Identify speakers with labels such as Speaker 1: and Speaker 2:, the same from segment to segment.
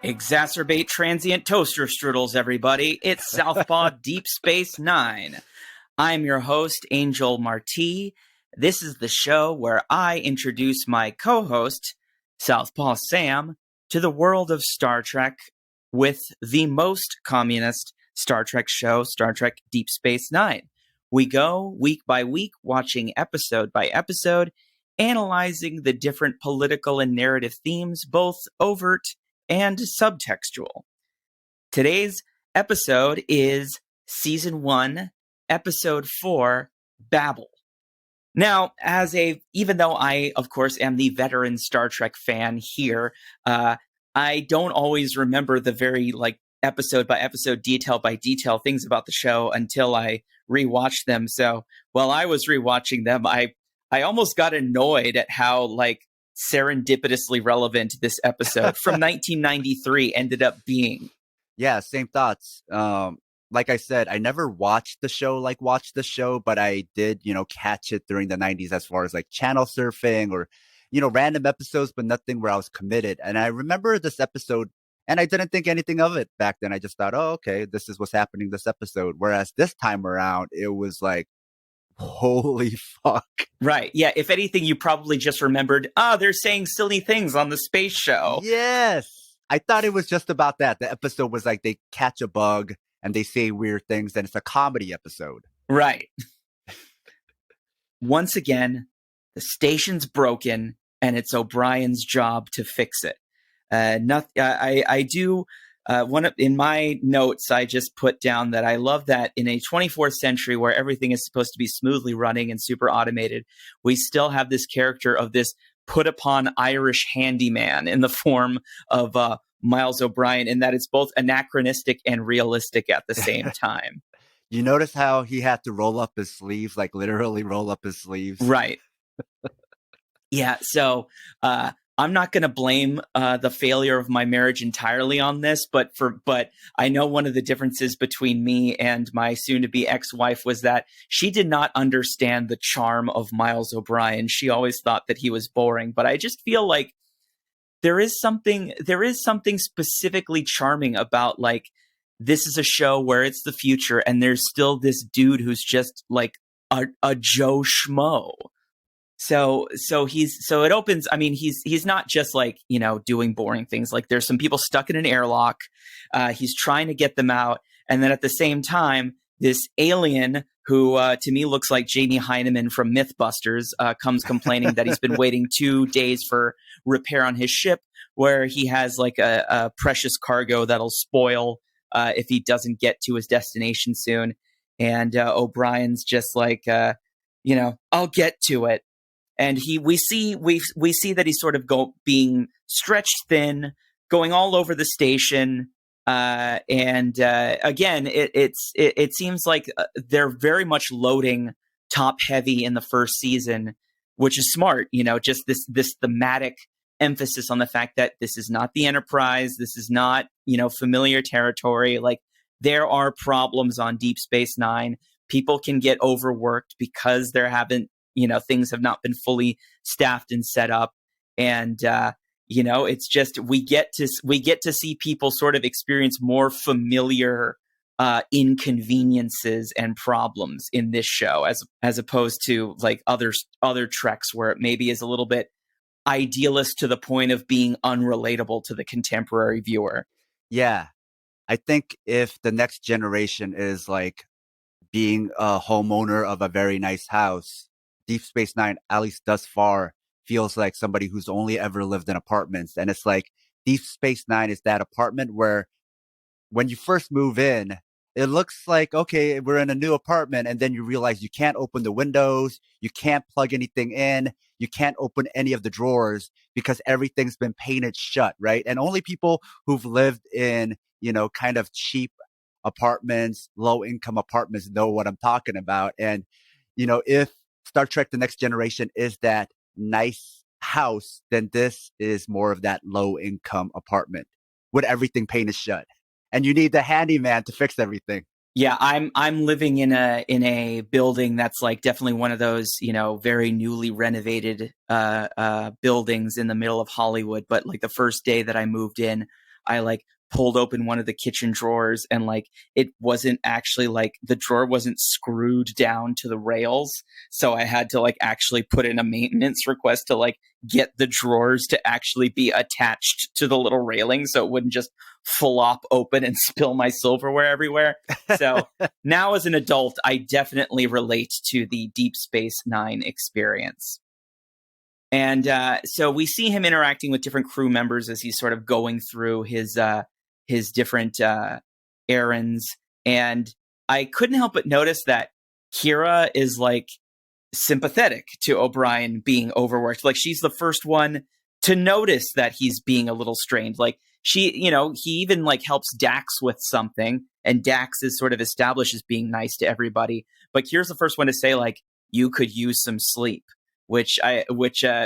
Speaker 1: Exacerbate transient toaster strudels, everybody. It's Southpaw Deep Space Nine. I'm your host, Angel Marti. This is the show where I introduce my co-host, Southpaw Sam, to the world of Star Trek with the most communist Star Trek show, Star Trek Deep Space Nine. We go week by week, watching episode by episode, analyzing the different political and narrative themes, both overt and subtextual. Today's episode is Season 1, Episode 4, Babel. Now, even though I, of course, am the veteran Star Trek fan here, I don't always remember the very, episode by episode, detail by detail things about the show until I rewatched them. So while I was rewatching them, I almost got annoyed at how, serendipitously relevant this episode from 1993 ended up being.
Speaker 2: Yeah, same thoughts. Like I said, I never watched the show, but I did, catch it during the 90s as far as channel surfing or, random episodes, but nothing where I was committed. And I remember this episode and I didn't think anything of it back then. I just thought, oh, okay, this is what's happening this episode. Whereas this time around, it was like, holy fuck.
Speaker 1: Right. Yeah. If anything, you probably just remembered, they're saying silly things on the space show.
Speaker 2: Yes. I thought it was just about that. The episode was like they catch a bug and they say weird things, and it's a comedy episode.
Speaker 1: Right. Once again, the station's broken and it's O'Brien's job to fix it. In my notes, I just put down that I love that in a 24th century where everything is supposed to be smoothly running and super automated, we still have this character of this put upon Irish handyman in the form of Miles O'Brien, and that it's both anachronistic and realistic at the same time.
Speaker 2: You notice how he had to roll up his sleeves, literally roll up his sleeves?
Speaker 1: Right. Yeah. So, I'm not going to blame the failure of my marriage entirely on this, but I know one of the differences between me and my soon-to-be ex-wife was that she did not understand the charm of Miles O'Brien. She always thought that he was boring, but I just feel like there is something specifically charming about this is a show where it's the future and there's still this dude who's just a Joe Schmo. So it opens. I mean, he's not just doing boring things. There's some people stuck in an airlock. He's trying to get them out. And then at the same time, this alien who to me looks like Jamie Hyneman from Mythbusters comes complaining that he's been waiting 2 days for repair on his ship, where he has a precious cargo that'll spoil if he doesn't get to his destination soon. And O'Brien's just I'll get to it. And we see that he's sort of being stretched thin, going all over the station. Again, it seems like they're very much loading top heavy in the first season, which is smart. Just this thematic emphasis on the fact that this is not the Enterprise. This is not, familiar territory. There are problems on Deep Space Nine. People can get overworked because things have not been fully staffed and set up. And, it's just, we get to see people sort of experience more familiar inconveniences and problems in this show as opposed to other Treks where it maybe is a little bit idealist to the point of being unrelatable to the contemporary viewer.
Speaker 2: Yeah. I think if the next generation is being a homeowner of a very nice house, Deep Space Nine, at least thus far, feels like somebody who's only ever lived in apartments. And it's Deep Space Nine is that apartment where when you first move in, it looks like, okay, we're in a new apartment. And then you realize you can't open the windows. You can't plug anything in. You can't open any of the drawers because everything's been painted shut, right? And only people who've lived in, kind of cheap apartments, low income apartments know what I'm talking about. And, if Star Trek The Next Generation is that nice house, then this is more of that low income apartment with everything painted shut. And you need the handyman to fix everything.
Speaker 1: Yeah, I'm living in a building that's definitely one of those, very newly renovated buildings in the middle of Hollywood. But the first day that I moved in, I like pulled open one of the kitchen drawers and like it wasn't actually like the drawer wasn't screwed down to the rails. So I had to like actually put in a maintenance request to like get the drawers to actually be attached to the little railing so it wouldn't just flop open and spill my silverware everywhere. So now as an adult, I definitely relate to the Deep Space Nine experience. And so we see him interacting with different crew members as he's sort of going through his different errands. And I couldn't help but notice that Kira is like sympathetic to O'Brien being overworked. Like she's the first one to notice that he's being a little strained. Like she, you know, he even like helps Dax with something, and Dax is sort of established as being nice to everybody. But Kira's the first one to say like, you could use some sleep, which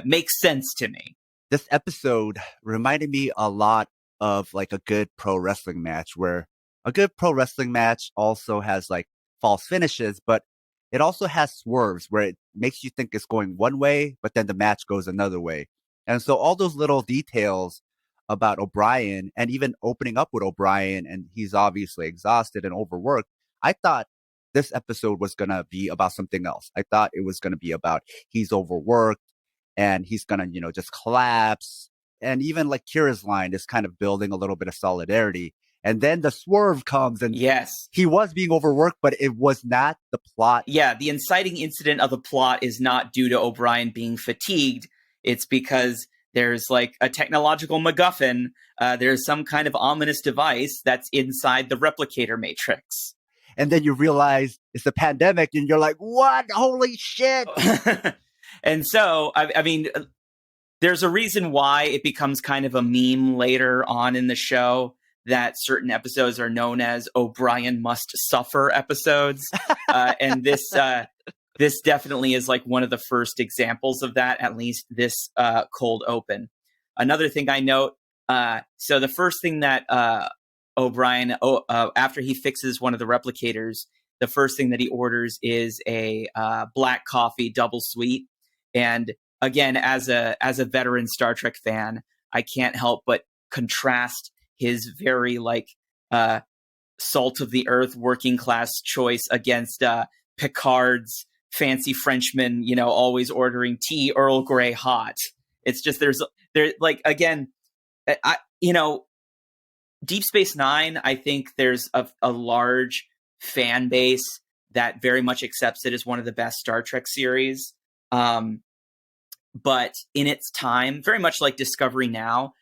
Speaker 1: makes sense to me.
Speaker 2: This episode reminded me a lot of like a good pro wrestling match, where a good pro wrestling match also has like false finishes, but it also has swerves where it makes you think it's going one way, but then the match goes another way. And so all those little details about O'Brien, and even opening up with O'Brien, and he's obviously exhausted and overworked, I thought this episode was going to be about something else. I thought it was going to be about he's overworked and he's going to, you know, just collapse. And even like Kira's line is kind of building a little bit of solidarity. And then the swerve comes, and
Speaker 1: yes,
Speaker 2: he was being overworked, but it was not the plot.
Speaker 1: Yeah, the inciting incident of the plot is not due to O'Brien being fatigued. It's because there's like a technological MacGuffin. There's some kind of ominous device that's inside the replicator matrix.
Speaker 2: And then you realize it's a pandemic, and you're like, what? Holy shit.
Speaker 1: And so, I mean, there's a reason why it becomes kind of a meme later on in the show that certain episodes are known as O'Brien must suffer episodes. And this definitely is like one of the first examples of that, at least this cold open. Another thing I note, so the first thing that O'Brien, after he fixes one of the replicators, the first thing that he orders is a black coffee double sweet. And again, as a veteran Star Trek fan, I can't help but contrast his very like salt of the earth working class choice against Picard's fancy Frenchman, you know, always ordering tea Earl Grey hot. It's just there like, again, you know, Deep Space Nine, I think there's a large fan base that very much accepts it as one of the best Star Trek series. But in its time, very much like Discovery Now,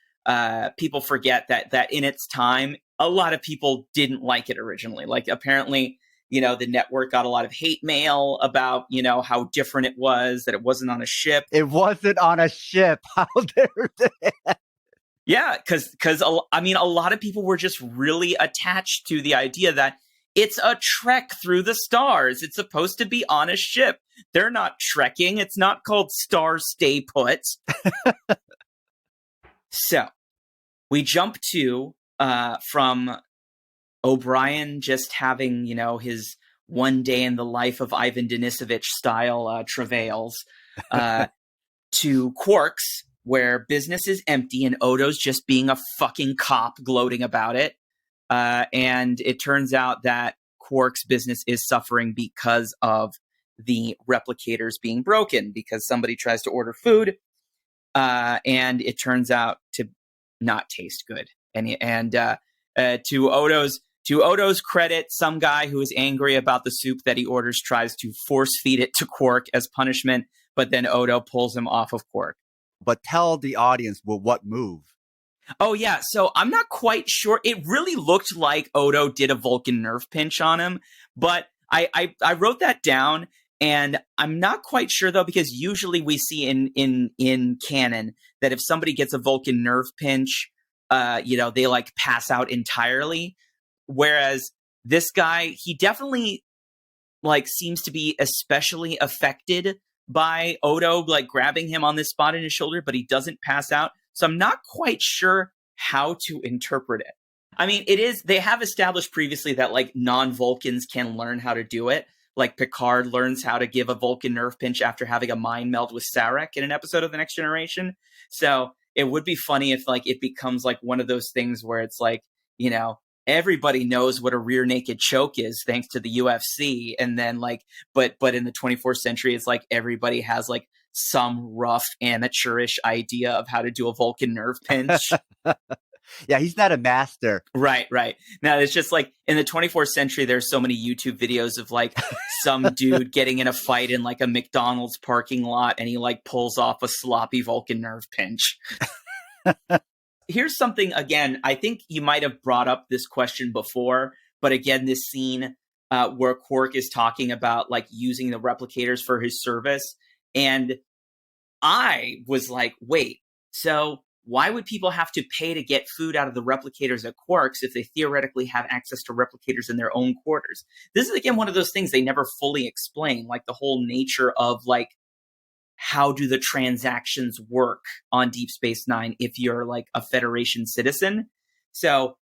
Speaker 1: people forget that in its time, a lot of people didn't like it originally. Like apparently, you know, the network got a lot of hate mail about, you know, how different it was, that it wasn't on a ship.
Speaker 2: It wasn't on a ship. How dare they?
Speaker 1: Yeah, because I mean, a lot of people were just really attached to the idea that it's a trek through the stars. It's supposed to be on a ship. They're not trekking. It's not called Star Stay Put. So we jump to from O'Brien just having, you know, his one day in the life of Ivan Denisovich style travails to Quark's, where business is empty and Odo's just being a fucking cop gloating about it. And it turns out that Quark's business is suffering because of the replicators being broken, because somebody tries to order food and it turns out to not taste good. And to Odo's credit, some guy who is angry about the soup that he orders tries to force feed it to Quark as punishment, but then Odo pulls him off of Quark.
Speaker 2: But tell the audience, well, what move?
Speaker 1: Oh, yeah. So I'm not quite sure. It really looked like Odo did a Vulcan nerve pinch on him, but I wrote that down, and I'm not quite sure, though, because usually we see in canon that if somebody gets a Vulcan nerve pinch, you know, they like pass out entirely. Whereas this guy, he definitely like seems to be especially affected by Odo like grabbing him on this spot in his shoulder, but he doesn't pass out. So I'm not quite sure how to interpret it. I mean, they have established previously that like non-Vulcans can learn how to do it. Like Picard learns how to give a Vulcan nerve pinch after having a mind meld with Sarek in an episode of The Next Generation. So it would be funny if like it becomes like one of those things where it's like, you know, everybody knows what a rear naked choke is thanks to the UFC. And then like, but in the 24th century, it's like everybody has like some rough amateurish idea of how to do a Vulcan nerve pinch.
Speaker 2: Yeah, he's not a master.
Speaker 1: Right, right. Now it's just like in the 24th century, there's so many YouTube videos of like some dude getting in a fight in like a McDonald's parking lot and he like pulls off a sloppy Vulcan nerve pinch. Here's something, again, I think you might have brought up this question before, but again, this scene where Quark is talking about like using the replicators for his service. And I was like, wait, so why would people have to pay to get food out of the replicators at Quarks if they theoretically have access to replicators in their own quarters? This is, again, one of those things they never fully explain, like the whole nature of like, how do the transactions work on Deep Space Nine if you're like a Federation citizen? So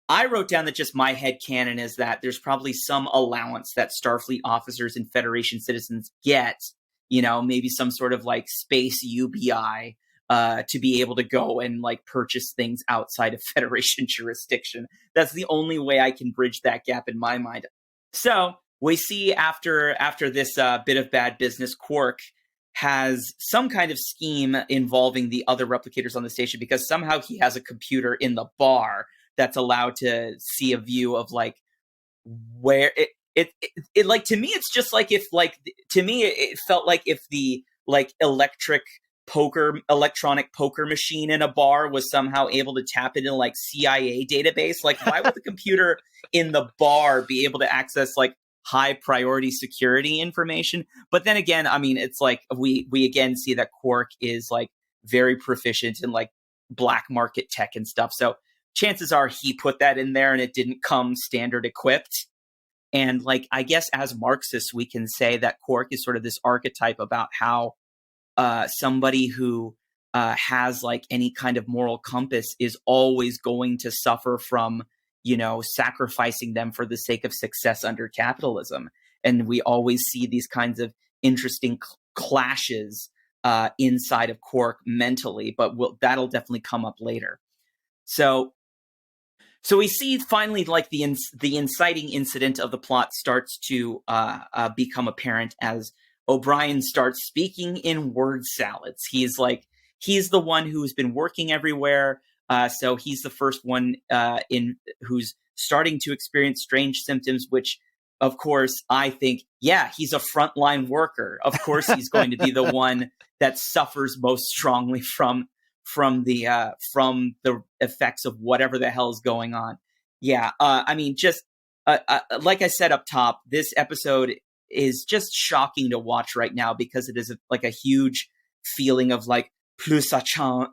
Speaker 1: I wrote down that just my headcanon is that there's probably some allowance that Starfleet officers and Federation citizens get, you know, maybe some sort of like space UBI to be able to go and like purchase things outside of Federation jurisdiction. That's the only way I can bridge that gap in my mind. So we see after this bit of bad business, Quark has some kind of scheme involving the other replicators on the station because somehow he has a computer in the bar that's allowed to see a view of like where it like, to me it's just like if like, to me it felt like if the like electronic poker machine in a bar was somehow able to tap into like CIA database. Like, why would the computer in the bar be able to access like high priority security information? But then again, I mean, it's like we again see that Quark is like very proficient in like black market tech and stuff. So chances are he put that in there and it didn't come standard equipped. And like, I guess as Marxists, we can say that Quark is sort of this archetype about how somebody who has like any kind of moral compass is always going to suffer from, you know, sacrificing them for the sake of success under capitalism. And we always see these kinds of interesting clashes inside of Quark mentally, but that'll definitely come up later. So we see finally like the inciting incident of the plot starts to become apparent as O'Brien starts speaking in word salads. He's the one who's been working everywhere. So he's the first one who's starting to experience strange symptoms, which, of course, I think, yeah, he's a frontline worker. Of course, he's going to be the one that suffers most strongly from the effects of whatever the hell is going on. Yeah, I mean, just like I said up top, this episode is just shocking to watch right now because it is like a huge feeling of like plus ça change,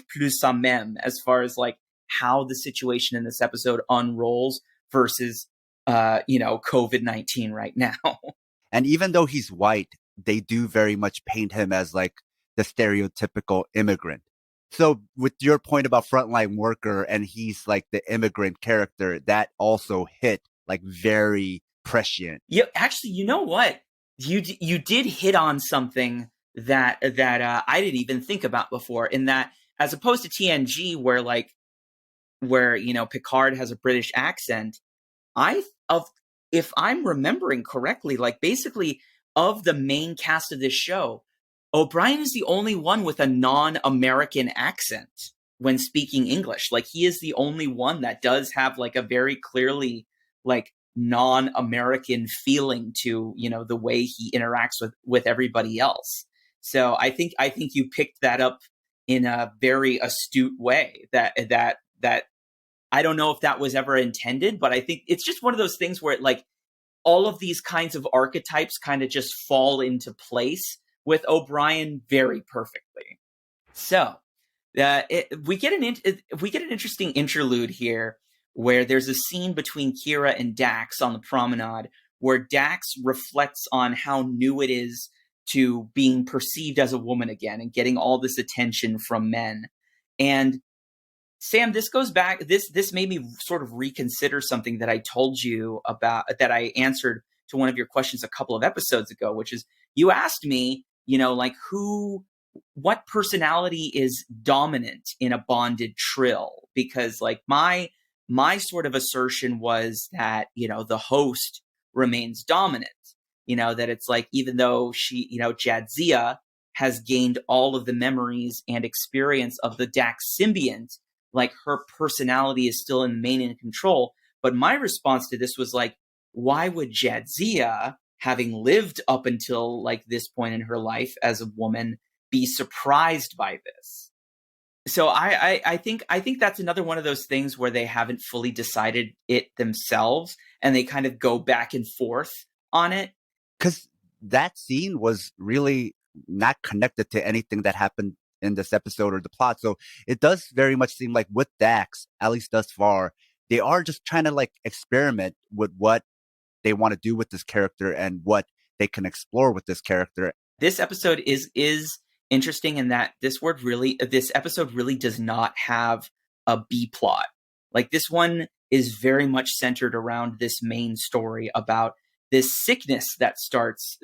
Speaker 1: plus ça m'aime, as far as like how the situation in this episode unrolls versus COVID-19 right now.
Speaker 2: And even though he's white, they do very much paint him as like the stereotypical immigrant. So with your point about frontline worker and he's like the immigrant character, that also hit like very prescient.
Speaker 1: Yeah, actually, you know what? You did hit on something that I didn't even think about before, in that as opposed to TNG where you know Picard has a British accent, if I'm remembering correctly, like basically of the main cast of this show, O'Brien is the only one with a non-American accent when speaking English. Like he is the only one that does have like a very clearly like non-American feeling to, you know, the way he interacts with everybody else. So I think you picked that up in a very astute way that I don't know if that was ever intended, but I think it's just one of those things where it like all of these kinds of archetypes kind of just fall into place with O'Brien very perfectly. So we get an interesting interlude here where there's a scene between Kira and Dax on the promenade where Dax reflects on how new it is to being perceived as a woman again and getting all this attention from men. And Sam, this goes back, this made me sort of reconsider something that I told you about, that I answered to one of your questions a couple of episodes ago, which is you asked me, you know, like who what personality is dominant in a bonded trill? Because like my sort of assertion was that, the host remains dominant. That it's like, even though she, Jadzia has gained all of the memories and experience of the Dax symbiont, like her personality is still in main in control. But my response to this was like, why would Jadzia, having lived up until like this point in her life as a woman, be surprised by this? So I think that's another one of those things where they haven't fully decided it themselves, and they kind of go back and forth on it.
Speaker 2: Because that scene was really not connected to anything that happened in this episode or the plot. So it does very much seem like with Dax, at least thus far, they are just trying to like experiment with what they want to do with this character and what they can explore with this character.
Speaker 1: This episode is interesting in that this episode really does not have a B plot. Like, this one is very much centered around this main story about this sickness that starts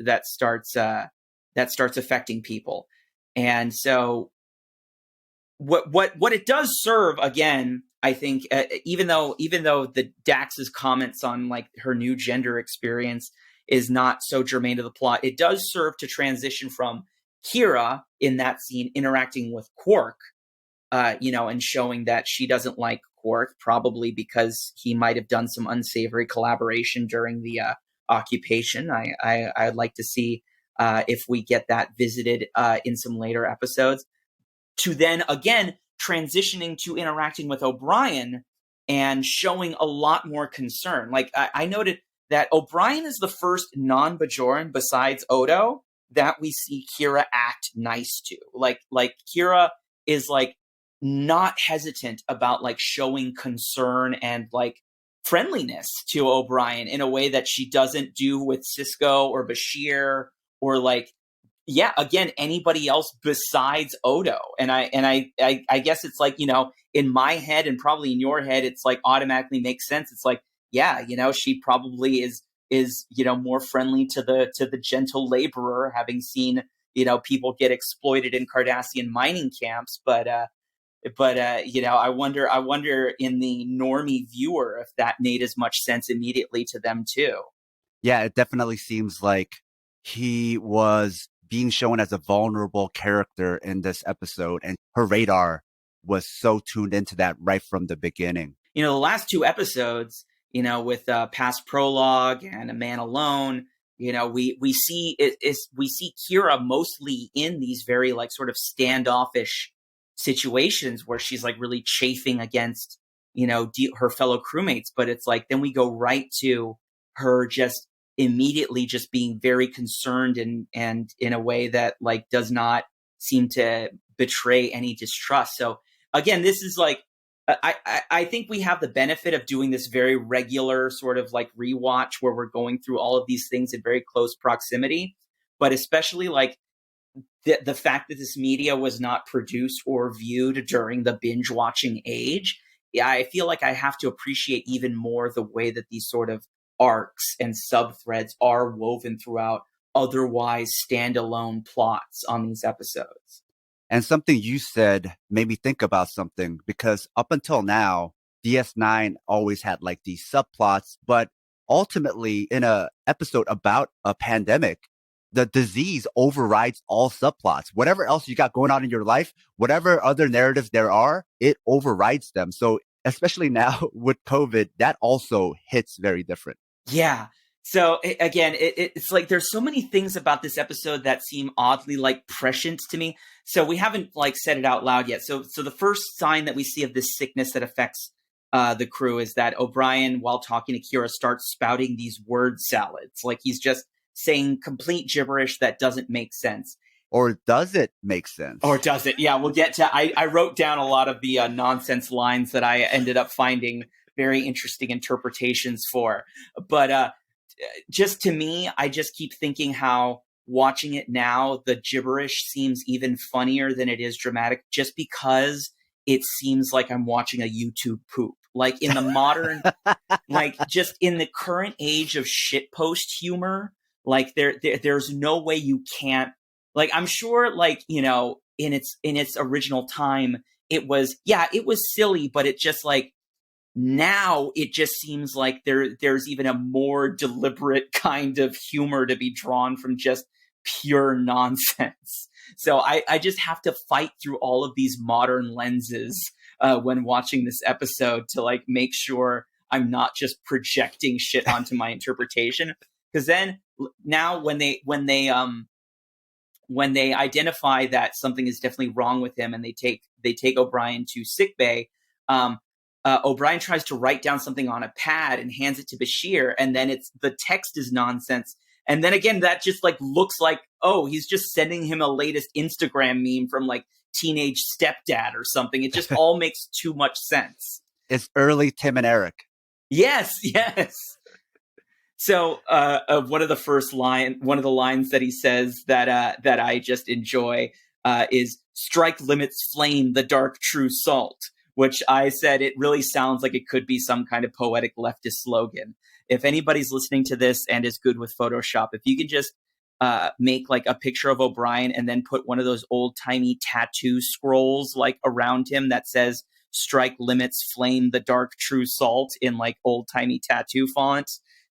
Speaker 1: affecting people. And so what it does serve, again, I think, even though the Dax's comments on like her new gender experience is not so germane to the plot, it does serve to transition from Kira in that scene interacting with Quark, and showing that she doesn't like Quark, probably because he might have done some unsavory collaboration during the occupation. I'd like to see if we get that visited in some later episodes. To then again transitioning to interacting with O'Brien and showing a lot more concern. Like, I noted that O'Brien is the first non-Bajoran besides Odo that we see Kira act nice to. Like Kira is like not hesitant about like showing concern and like friendliness to O'Brien in a way that she doesn't do with Sisko or Bashir or like, yeah, again, anybody else besides Odo. And I guess it's like, in my head and probably in your head, it's like automatically makes sense. It's like, yeah, she probably is more friendly to the gentle laborer, having seen, people get exploited in Cardassian mining camps. But I wonder in the normie viewer if that made as much sense immediately to them too.
Speaker 2: Yeah, it definitely seems like he was being shown as a vulnerable character in this episode, and her radar was so tuned into that right from the beginning.
Speaker 1: The last two episodes, with Past Prologue and A Man Alone, we see we see Kira mostly in these very like sort of standoffish situations where she's like really chafing against her fellow crewmates. But it's like then we go right to her just immediately just being very concerned and in a way that like does not seem to betray any distrust. So again, this is like I think we have the benefit of doing this very regular sort of like rewatch where we're going through all of these things in very close proximity. But especially like the fact that this media was not produced or viewed during the binge watching age, yeah, I feel like I have to appreciate even more the way that these sort of arcs and sub-threads are woven throughout otherwise standalone plots on these episodes.
Speaker 2: And something you said made me think about something, because up until now, DS9 always had like these subplots, but ultimately in a episode about a pandemic, the disease overrides all subplots. Whatever else you got going on in your life, whatever other narratives there are, it overrides them. So especially now with COVID, that also hits very different.
Speaker 1: Yeah. So again, it's like there's so many things about this episode that seem oddly like prescient to me. So we haven't like said it out loud yet. So the first sign that we see of this sickness that affects the crew is that O'Brien, while talking to Kira, starts spouting these word salads. Like he's just saying complete gibberish that doesn't make sense.
Speaker 2: Or does it make sense?
Speaker 1: Or does it? Yeah, we'll get to. I wrote down a lot of the nonsense lines that I ended up finding very interesting interpretations for. But just to me, I just keep thinking how watching it now, the gibberish seems even funnier than it is dramatic, just because it seems like I'm watching a YouTube poop. Like in the modern, like just in the current age of shitpost humor, like there's no way you can't Like, I'm sure, like, you know, in its original time, it was silly, but it just like now it just seems like there's even a more deliberate kind of humor to be drawn from just pure nonsense. So I just have to fight through all of these modern lenses when watching this episode to like make sure I'm not just projecting shit onto my interpretation. Because then now when they identify that something is definitely wrong with him and they take O'Brien to sickbay, O'Brien tries to write down something on a pad and hands it to Bashir, and then the text is nonsense. And then again, that just like looks like, oh, he's just sending him a latest Instagram meme from like teenage stepdad or something. It just all makes too much sense.
Speaker 2: It's early Tim and Eric.
Speaker 1: Yes, yes. So one of the lines that he says that I just enjoy is "Strike limits flame the dark true salt," which I said it really sounds like it could be some kind of poetic leftist slogan. If anybody's listening to this and is good with Photoshop, if you can just make like a picture of O'Brien and then put one of those old timey tattoo scrolls like around him that says "Strike limits flame the dark true salt" in like old timey tattoo font.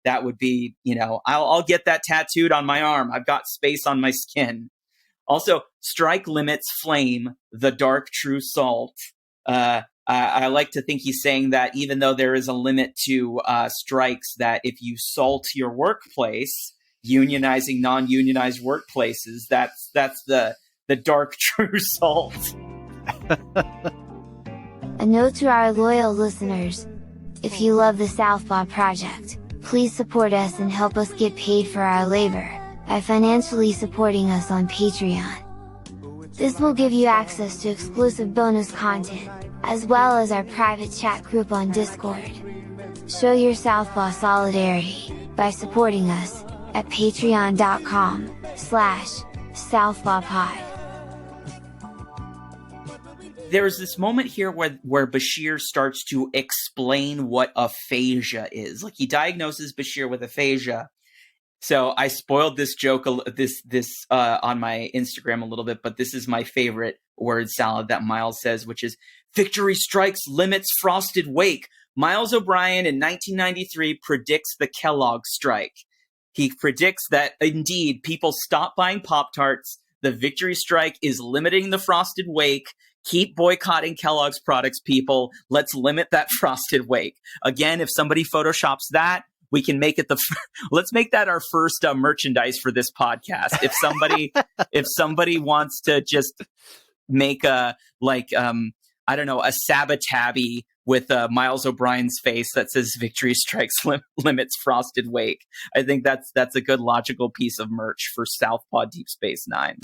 Speaker 1: That would be, you know, I'll get that tattooed on my arm. I've got space on my skin. Also, "Strike limits flame the dark true salt." I like to think he's saying that even though there is a limit to strikes, that if you salt your workplace, unionizing non-unionized workplaces, that's the dark true salt.
Speaker 3: A note to our loyal listeners: if you love the Southpaw Project, please support us and help us get paid for our labor by financially supporting us on Patreon. This will give you access to exclusive bonus content, as well as our private chat group on Discord. Show your Southpaw solidarity by supporting us at patreon.com/southpawpod.
Speaker 1: There's this moment here where Bashir starts to explain what aphasia is. Like, he diagnoses Bashir with aphasia. So I spoiled this joke, on my Instagram a little bit, but this is my favorite word salad that Miles says, which is "Victory strikes limits frosted wake." Miles O'Brien in 1993 predicts the Kellogg strike. He predicts that indeed people stop buying Pop-Tarts. The victory strike is limiting the frosted wake. Keep boycotting Kellogg's products, people. Let's limit that frosted wake. Again, if somebody photoshops that, we can make it let's make that our first merchandise for this podcast. If somebody wants to just make a I don't know, a Sabatabby with Miles O'Brien's face that says "Victory strikes limits frosted wake," I think that's a good logical piece of merch for Southpaw Deep Space Nine.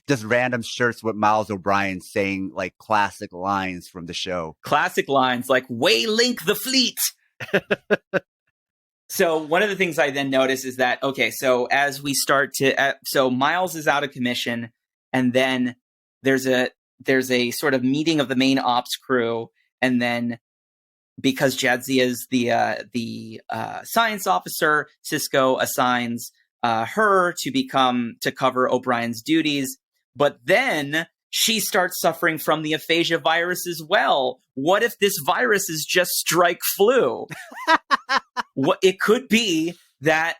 Speaker 2: Just random shirts with Miles O'Brien saying like classic lines from the show.
Speaker 1: Classic lines like "Way link the fleet." So one of the things I then notice is that, okay, so as we start to, so Miles is out of commission, and then there's a sort of meeting of the main ops crew, and then because Jadzia is the science officer, Cisco assigns her to cover O'Brien's duties, but then she starts suffering from the aphasia virus as well. What if this virus is just strike flu? What it could be that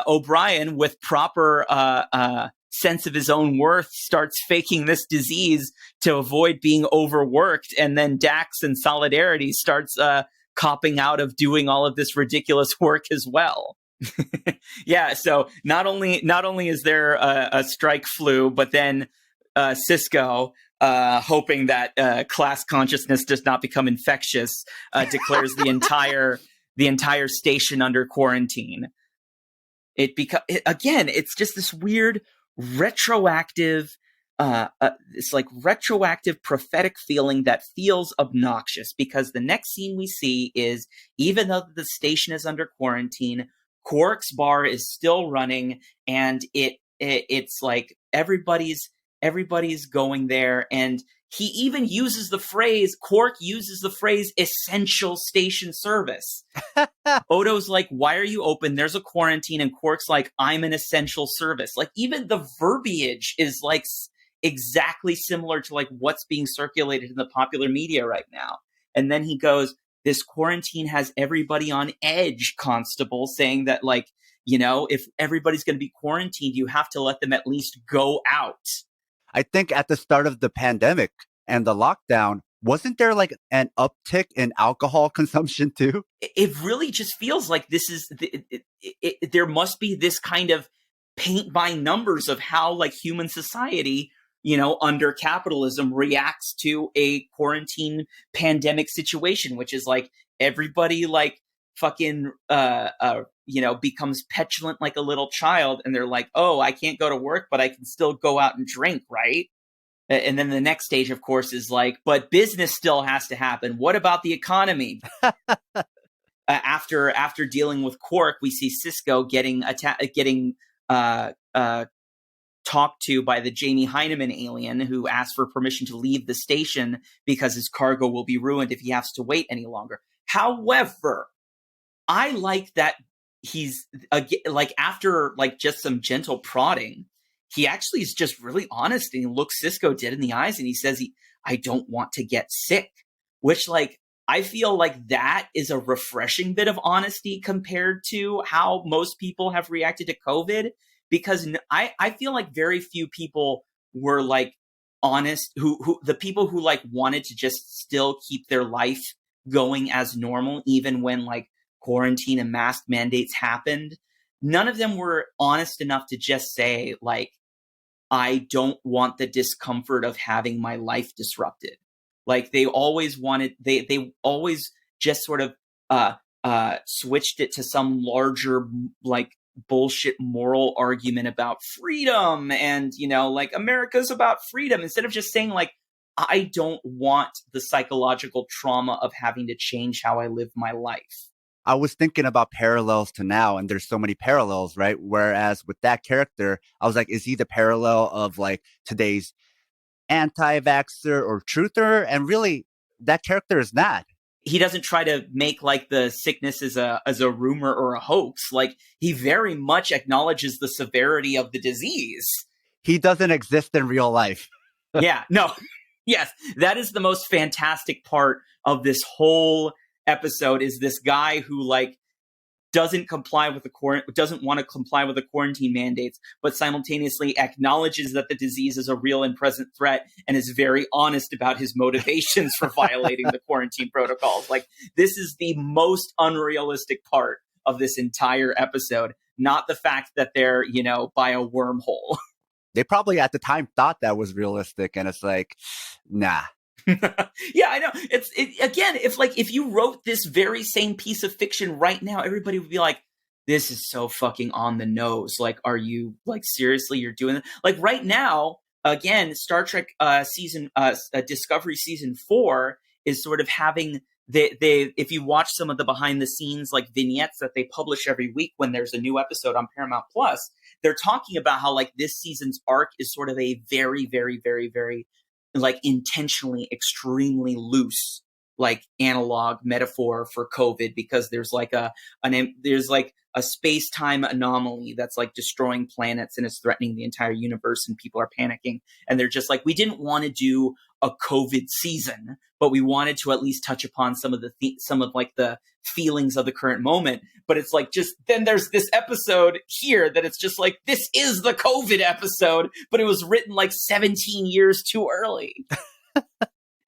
Speaker 1: O'Brien, with proper sense of his own worth, starts faking this disease to avoid being overworked, and then Dax and Solidarity starts copping out of doing all of this ridiculous work as well. Yeah, so not only is there a strike flu, but then Cisco, hoping that class consciousness does not become infectious, declares the entire station under quarantine. Again, it's just this weird retroactive, it's like retroactive prophetic feeling that feels obnoxious, because the next scene we see is, even though the station is under quarantine, Quark's bar is still running, and it's like everybody's going there, and he even uses the phrase, Quark uses the phrase essential station service. Odo's like, why are you open? There's a quarantine. And Quark's like, I'm an essential service. Like, even the verbiage is like exactly similar to like what's being circulated in the popular media right now. And then he goes, this quarantine has everybody on edge, Constable, saying that, like, you know, if everybody's going to be quarantined, you have to let them at least go out.
Speaker 2: I think at the start of the pandemic and the lockdown, wasn't there like an uptick in alcohol consumption too?
Speaker 1: It really just feels like this is, there must be this kind of paint by numbers of how like human society, you know, under capitalism reacts to a quarantine pandemic situation, which is like everybody like fucking, you know, becomes petulant like a little child. And they're like, oh, I can't go to work, but I can still go out and drink, right? And then the next stage, of course, is like, but business still has to happen. What about the economy? After dealing with Quark, we see Cisco getting talked to by the Jamie Heineman alien who asks for permission to leave the station because his cargo will be ruined if he has to wait any longer. However, I like that he's like, after like just some gentle prodding, he actually is just really honest, and he looks Cisco dead in the eyes and he says, I don't want to get sick, which, like, I feel like that is a refreshing bit of honesty compared to how most people have reacted to COVID, because I feel like very few people were like honest, who the people who like wanted to just still keep their life going as normal, even when like quarantine and mask mandates happened. None of them were honest enough to just say, like, I don't want the discomfort of having my life disrupted. Like, they always wanted, they always just sort of switched it to some larger, like, bullshit moral argument about freedom and, you know, like, America's about freedom, instead of just saying, like, I don't want the psychological trauma of having to change how I live my life.
Speaker 2: I was thinking about parallels to now, and there's so many parallels, right? Whereas with that character, I was like, is he the parallel of like today's anti-vaxxer or truther? And really, that character is not.
Speaker 1: He doesn't try to make like the sickness as a rumor or a hoax. Like, he very much acknowledges the severity of the disease.
Speaker 2: He doesn't exist in real life.
Speaker 1: Yeah, no. Yes, that is the most fantastic part of this whole episode, is this guy who like doesn't want to comply with the quarantine mandates, but simultaneously acknowledges that the disease is a real and present threat and is very honest about his motivations for violating the quarantine protocols. Like, this is the most unrealistic part of this entire episode, not the fact that they're, you know, by a wormhole.
Speaker 2: They probably at the time thought that was realistic, and it's like, nah.
Speaker 1: Yeah, I know. Again, if you wrote this very same piece of fiction right now, everybody would be like, this is so fucking on the nose. Like, are you, like, seriously, you're doing it? Like, right now, again, Star Trek Discovery season 4 is sort of having if you watch some of the behind the scenes like vignettes that they publish every week when there's a new episode on Paramount Plus, they're talking about how like this season's arc is sort of a very, very, very, very like intentionally extremely loose like analog metaphor for COVID, because there's like a space-time anomaly that's like destroying planets and is threatening the entire universe, and people are panicking, and they're just like, we didn't want to do a COVID season, but we wanted to at least touch upon some of the feelings of the current moment. But it's like, just then there's this episode here that it's just like, this is the COVID episode, but it was written like 17 years too early.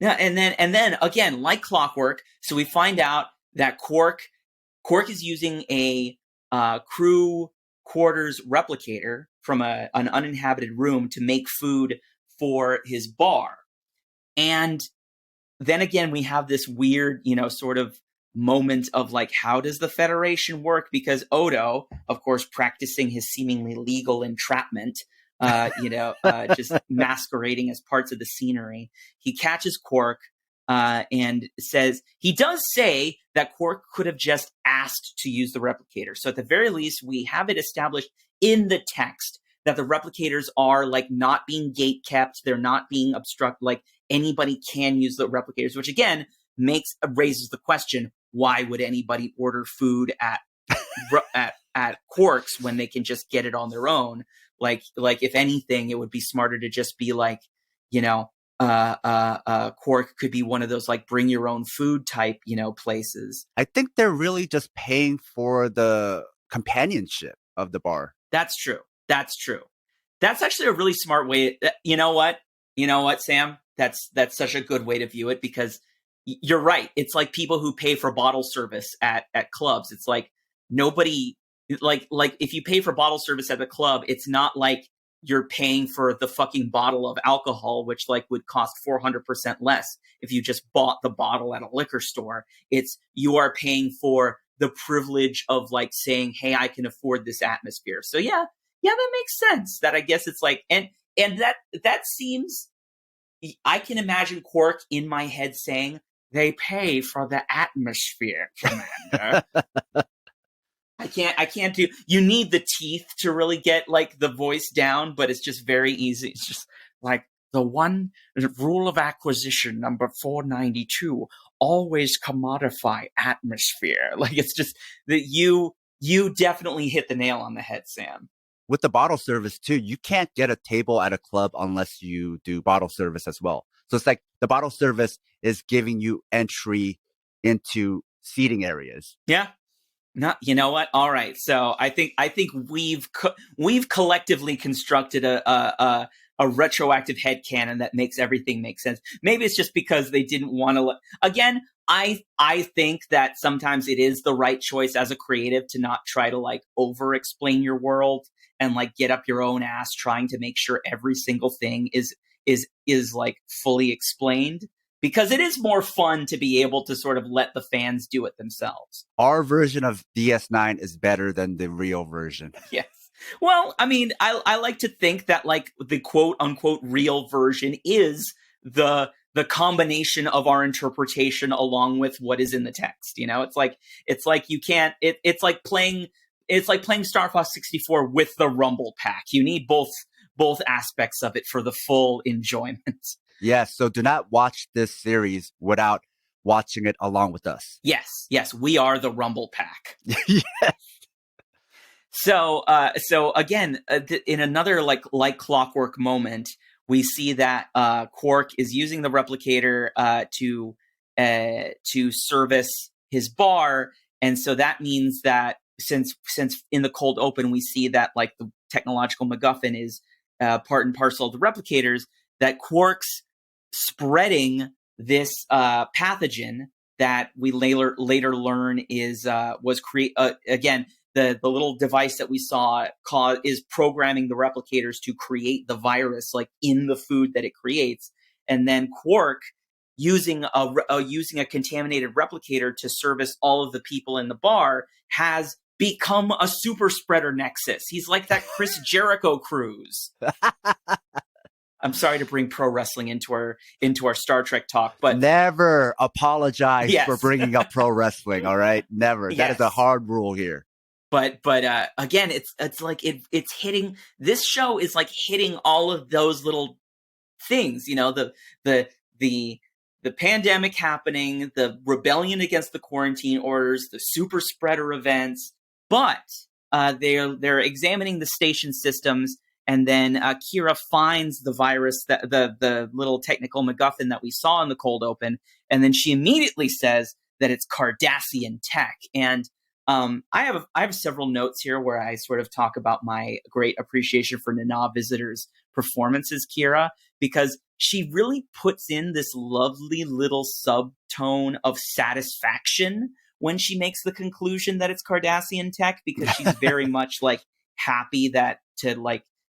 Speaker 1: Yeah, and then again, like clockwork, so we find out that Quark is using a crew quarters replicator from an uninhabited room to make food for his bar. And then again, we have this weird, you know, sort of moment of like, how does the Federation work? Because Odo, of course, practicing his seemingly legal entrapment, just masquerading as parts of the scenery, he catches Quark and he does say that Quark could have just asked to use the replicator. So at the very least, we have it established in the text that the replicators are like not being gate kept. They're not being like anybody can use the replicators, which again raises the question, why would anybody order food at Quarks when they can just get it on their own? Like if anything, it would be smarter to just be like, Quark could be one of those like bring your own food type, places.
Speaker 2: I think they're really just paying for the companionship of the bar.
Speaker 1: That's true. That's actually a really smart way. You know what, Sam? That's such a good way to view it, because you're right. It's like people who pay for bottle service at clubs. It's like nobody like if you pay for bottle service at a club, it's not like you're paying for the fucking bottle of alcohol, which like would cost 400% less if you just bought the bottle at a liquor store. It's you are paying for the privilege of like saying, hey, I can afford this atmosphere. So yeah, that makes sense. That I guess it's like, and that seems, I can imagine Quark in my head saying, they pay for the atmosphere, Commander. I can't do, you need the teeth to really get like the voice down, but it's just very easy. It's just like the one rule of acquisition, number 492, always commodify atmosphere. Like it's just that you definitely hit the nail on the head, Sam.
Speaker 2: With the bottle service too, you can't get a table at a club unless you do bottle service as well. So it's like the bottle service is giving you entry into seating areas.
Speaker 1: Yeah. No, you know what? All right. So I think we've collectively constructed a retroactive headcanon that makes everything make sense. Maybe it's just because they didn't want to. Again, I think that sometimes it is the right choice as a creative to not try to like over explain your world and like get up your own ass trying to make sure every single thing is like fully explained. Because it is more fun to be able to sort of let the fans do it themselves.
Speaker 2: Our version of DS9 is better than the real version.
Speaker 1: Yes. Well, I mean, I like to think that like the quote unquote real version is the combination of our interpretation along with what is in the text. It's like you can't. It's like playing Star Fox 64 with the Rumble Pack. You need both aspects of it for the full enjoyment.
Speaker 2: Yes, so do not watch this series without watching it along with us.
Speaker 1: Yes, we are the Rumble Pack.
Speaker 2: Yes.
Speaker 1: So again, in another like clockwork moment, we see that Quark is using the replicator to service his bar, and so that means that since in the cold open we see that like the technological MacGuffin is part and parcel of the replicators, that Quark's spreading this pathogen that we later learn was again the little device that we saw is programming the replicators to create the virus like in the food that it creates, and then Quark using a contaminated replicator to service all of the people in the bar has become a super spreader nexus. He's like that Chris Jericho cruise. I'm sorry to bring pro wrestling into our Star Trek talk, but
Speaker 2: never apologize for bringing up pro wrestling. All right, never. That
Speaker 1: Yes.
Speaker 2: is a hard rule here.
Speaker 1: But again, it's like it's hitting. This show is like hitting all of those little things. The pandemic happening, the rebellion against the quarantine orders, the super spreader events. But they're examining the station systems. And then Kira finds the virus, the little technical MacGuffin that we saw in the cold open, and then she immediately says that it's Cardassian tech. And I have several notes here where I sort of talk about my great appreciation for Nana Visitor's performance as Kira, because she really puts in this lovely little subtone of satisfaction when she makes the conclusion that it's Cardassian tech, because she's very much like happy that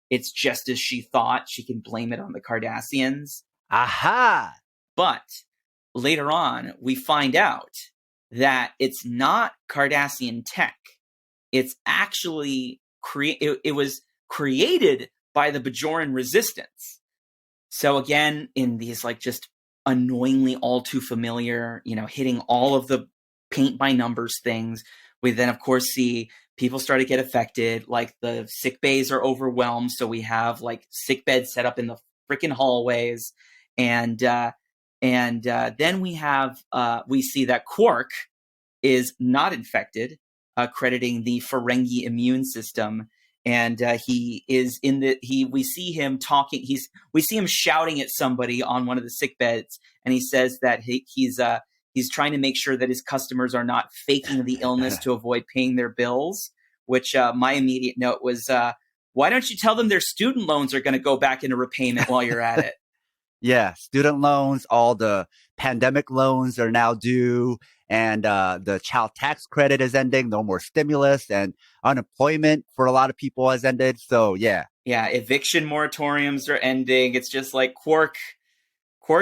Speaker 1: it's just as she thought. She can blame it on the Cardassians.
Speaker 2: Aha!
Speaker 1: But later on, we find out that it's not Cardassian tech. It's actually it was created by the Bajoran resistance. So again, in these like just annoyingly all too familiar, hitting all of the paint by numbers things, we then of course see people start to get affected, like the sick bays are overwhelmed. So we have like sick beds set up in the freaking hallways. and then we see that Quark is not infected, crediting the Ferengi immune system. And we see him talking. We see him shouting at somebody on one of the sick beds, and he says that he's trying to make sure that his customers are not faking the illness to avoid paying their bills. Which my immediate note was, why don't you tell them their student loans are going to go back into repayment while you're at it?
Speaker 2: Yeah, student loans, all the pandemic loans are now due, and the child tax credit is ending. No more stimulus, and unemployment for a lot of people has ended. So yeah,
Speaker 1: eviction moratoriums are ending. It's just like Quark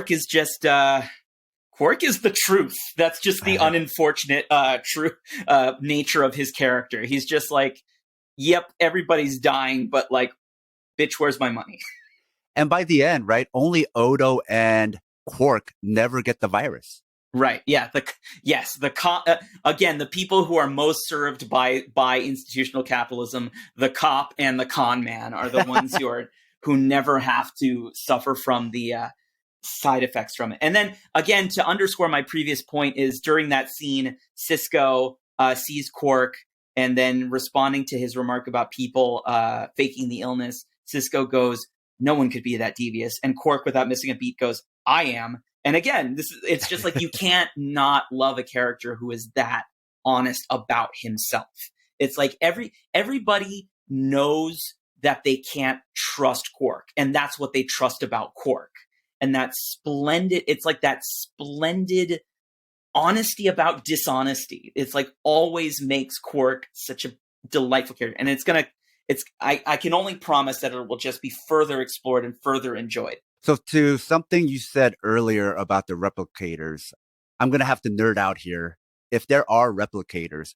Speaker 1: is just Quark is the truth. That's just the unfortunate true nature of his character. He's just like, yep, everybody's dying, but like, bitch, where's my money?
Speaker 2: And by the end, right, only Odo and Quark never get the virus.
Speaker 1: Right. Yeah. Again, the people who are most served by institutional capitalism, the cop and the con man, are the ones who never have to suffer from the side effects from it. And then again, to underscore my previous point, is during that scene, Sisko sees Quark, and then responding to his remark about people faking the illness, Sisko goes, "No one could be that devious." And Quark, without missing a beat, goes, "I am." And again, it's just like, you can't not love a character who is that honest about himself. It's like everybody knows that they can't trust Quark, and that's what they trust about Quark. And it's like that splendid honesty about dishonesty. It's like always makes Quark such a delightful character. And I can only promise that it will just be further explored and further enjoyed.
Speaker 2: So to something you said earlier about the replicators, I'm going to have to nerd out here. If there are replicators,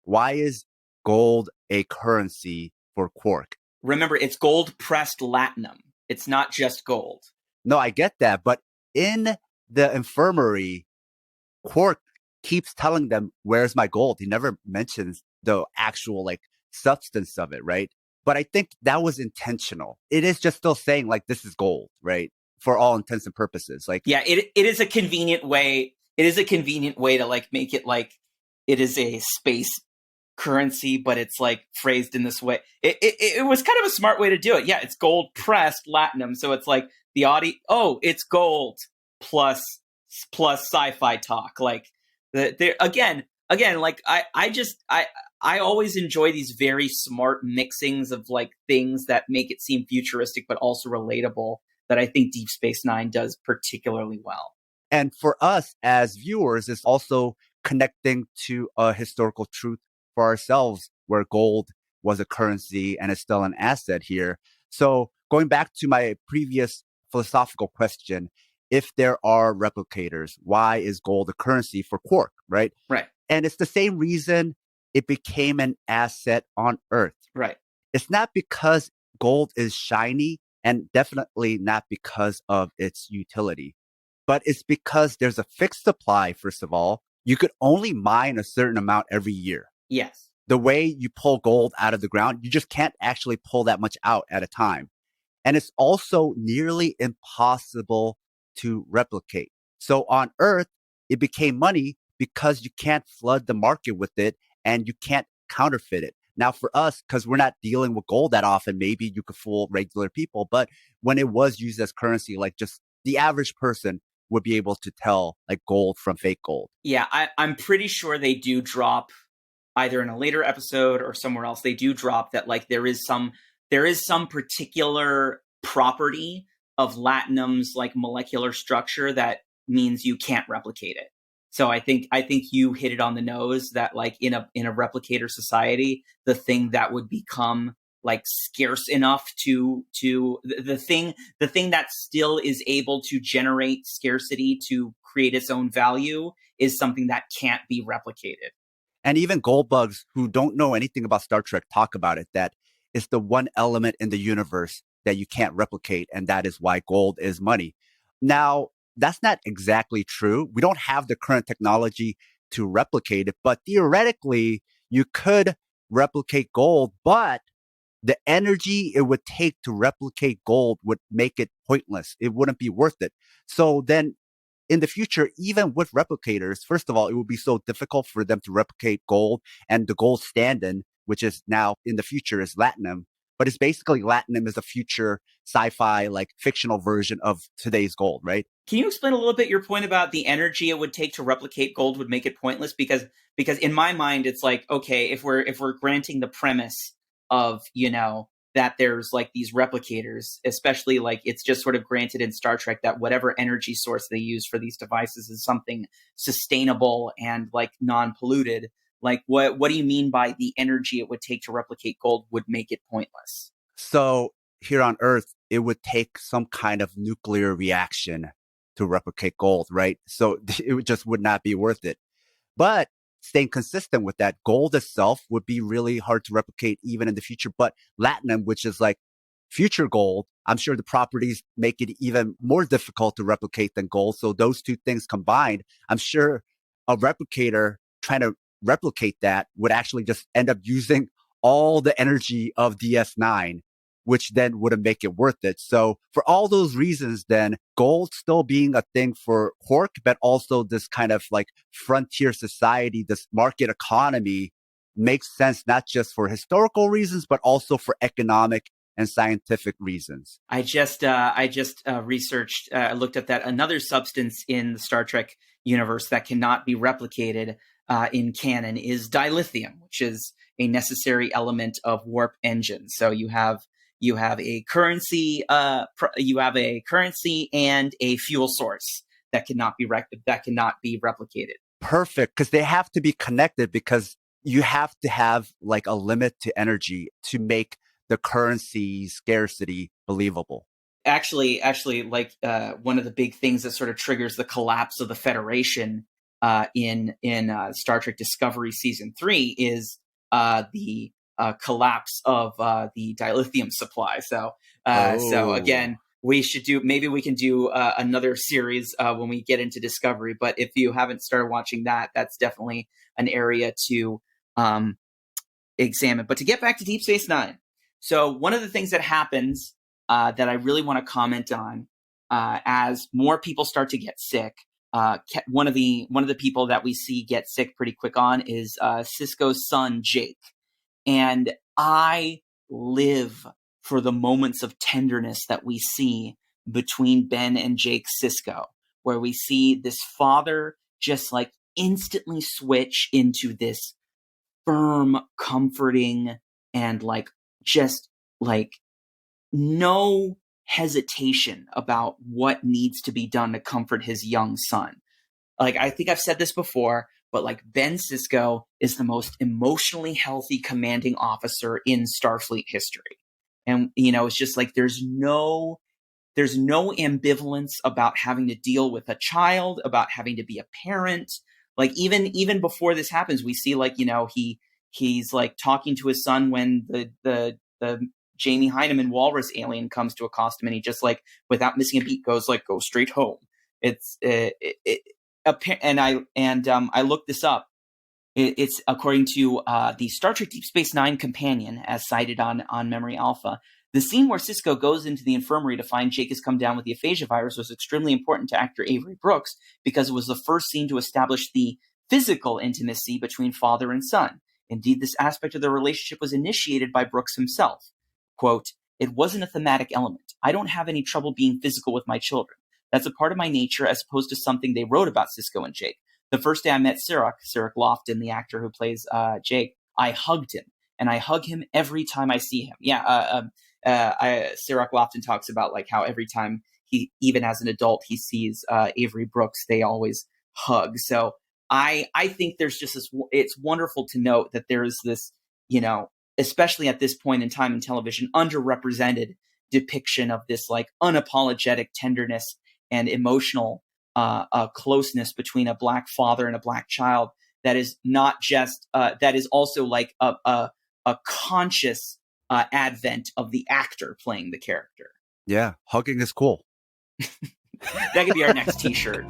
Speaker 2: why is gold a currency for Quark?
Speaker 1: Remember, it's gold pressed latinum. It's not just gold.
Speaker 2: No, I get that. But in the infirmary, Quark keeps telling them, "Where's my gold?" He never mentions the actual substance of it, right? But I think that was intentional. It is just still saying this is gold, right? For all intents and purposes.
Speaker 1: It is a convenient way. It is a convenient way to make it like it is a space currency, but it's phrased in this way. It was kind of a smart way to do it. Yeah, it's gold pressed latinum. So it's like it's gold plus sci-fi talk. I always enjoy these very smart mixings of things that make it seem futuristic but also relatable, that I think Deep Space Nine does particularly well.
Speaker 2: And for us as viewers, it's also connecting to a historical truth for ourselves, where gold was a currency and is still an asset here. So going back to my previous philosophical question, if there are replicators, why is gold a currency for Quark, right?
Speaker 1: Right.
Speaker 2: And it's the same reason it became an asset on Earth.
Speaker 1: Right.
Speaker 2: It's not because gold is shiny, and definitely not because of its utility, but it's because there's a fixed supply, first of all. You could only mine a certain amount every year.
Speaker 1: Yes.
Speaker 2: The way you pull gold out of the ground, you just can't actually pull that much out at a time. And it's also nearly impossible to replicate. So on Earth, it became money because you can't flood the market with it and you can't counterfeit it. Now for us, because we're not dealing with gold that often, maybe you could fool regular people. But when it was used as currency, just the average person would be able to tell gold from fake gold.
Speaker 1: Yeah, I'm pretty sure they do drop, either in a later episode or somewhere else, they do drop that there is some particular property of latinum's molecular structure that means you can't replicate it. So I think you hit it on the nose that in a replicator society, the thing that would become scarce enough to the thing that still is able to generate scarcity to create its own value is something that can't be replicated.
Speaker 2: And even gold bugs who don't know anything about Star Trek talk about it, that it's the one element in the universe that you can't replicate, and that is why gold is money. Now, that's not exactly true. We don't have the current technology to replicate it, but theoretically, you could replicate gold, but the energy it would take to replicate gold would make it pointless. It wouldn't be worth it. So then in the future, even with replicators, first of all, it would be so difficult for them to replicate gold, and the gold stand-in, which is now in the future is latinum, but it's basically latinum is a future sci-fi, like fictional version of today's gold, right?
Speaker 1: Can you explain a little bit your point about the energy it would take to replicate gold would make it pointless? Because in my mind, it's like, okay, if we're granting the premise of, that there's like these replicators, especially like it's just sort of granted in Star Trek that whatever energy source they use for these devices is something sustainable and like non-polluted. Like what do you mean by the energy it would take to replicate gold would make it pointless?
Speaker 2: So here on Earth, it would take some kind of nuclear reaction to replicate gold, right? So it just would not be worth it. But staying consistent with that, gold itself would be really hard to replicate even in the future. But latinum, which is like future gold, I'm sure the properties make it even more difficult to replicate than gold. So those two things combined, I'm sure a replicator trying to replicate that would actually just end up using all the energy of DS9, which then wouldn't make it worth it. So for all those reasons, then gold still being a thing for Quark, but also this kind of like frontier society, this market economy makes sense, not just for historical reasons, but also for economic and scientific reasons.
Speaker 1: I just researched, looked at that. Another substance in the Star Trek universe that cannot be replicated in canon is dilithium, which is a necessary element of warp engines. So you have a currency, and a fuel source that cannot be replicated.
Speaker 2: Perfect, because they have to be connected, because you have to have like a limit to energy to make the currency scarcity believable.
Speaker 1: Actually, like one of the big things that sort of triggers the collapse of the Federation in Star Trek Discovery Season 3 is the collapse of the dilithium supply. So again, we can do another series when we get into Discovery. But if you haven't started watching that, that's definitely an area to examine. But to get back to Deep Space Nine, so one of the things that happens that I really want to comment on as more people start to get sick. One of the people that we see get sick pretty quick on is Sisko's son, Jake. And I live for the moments of tenderness that we see between Ben and Jake Sisko, where we see this father just like instantly switch into this firm, comforting, and like just like no hesitation about what needs to be done to comfort his young son. Like, I think I've said this before, but like Ben Sisko is the most emotionally healthy commanding officer in Starfleet history. And, it's just like there's no ambivalence about having to deal with a child, about having to be a parent. Like even before this happens, we see like, he's like talking to his son when the Jamie Heineman walrus alien comes to accost him, and he just like, without missing a beat, goes like, "Go straight home." It's and I looked this up. It's according to the Star Trek Deep Space Nine companion, as cited on Memory Alpha. The scene where Sisko goes into the infirmary to find Jake has come down with the aphasia virus was extremely important to actor Avery Brooks because it was the first scene to establish the physical intimacy between father and son. Indeed, this aspect of the relationship was initiated by Brooks himself. Quote, "It wasn't a thematic element. I don't have any trouble being physical with my children. That's a part of my nature as opposed to something they wrote about Sisko and Jake. The first day I met Cirroc Lofton, the actor who plays Jake, I hugged him, and I hug him every time I see him." Yeah, Cirroc Lofton talks about like how every time he, even as an adult, he sees Avery Brooks, they always hug. So I think there's just this. It's wonderful to note that there is this, especially at this point in time in television, underrepresented depiction of this like unapologetic tenderness and emotional closeness between a Black father and a Black child that is not just that is also like a conscious advent of the actor playing the character.
Speaker 2: Yeah, hugging is cool.
Speaker 1: That could be our next t-shirt.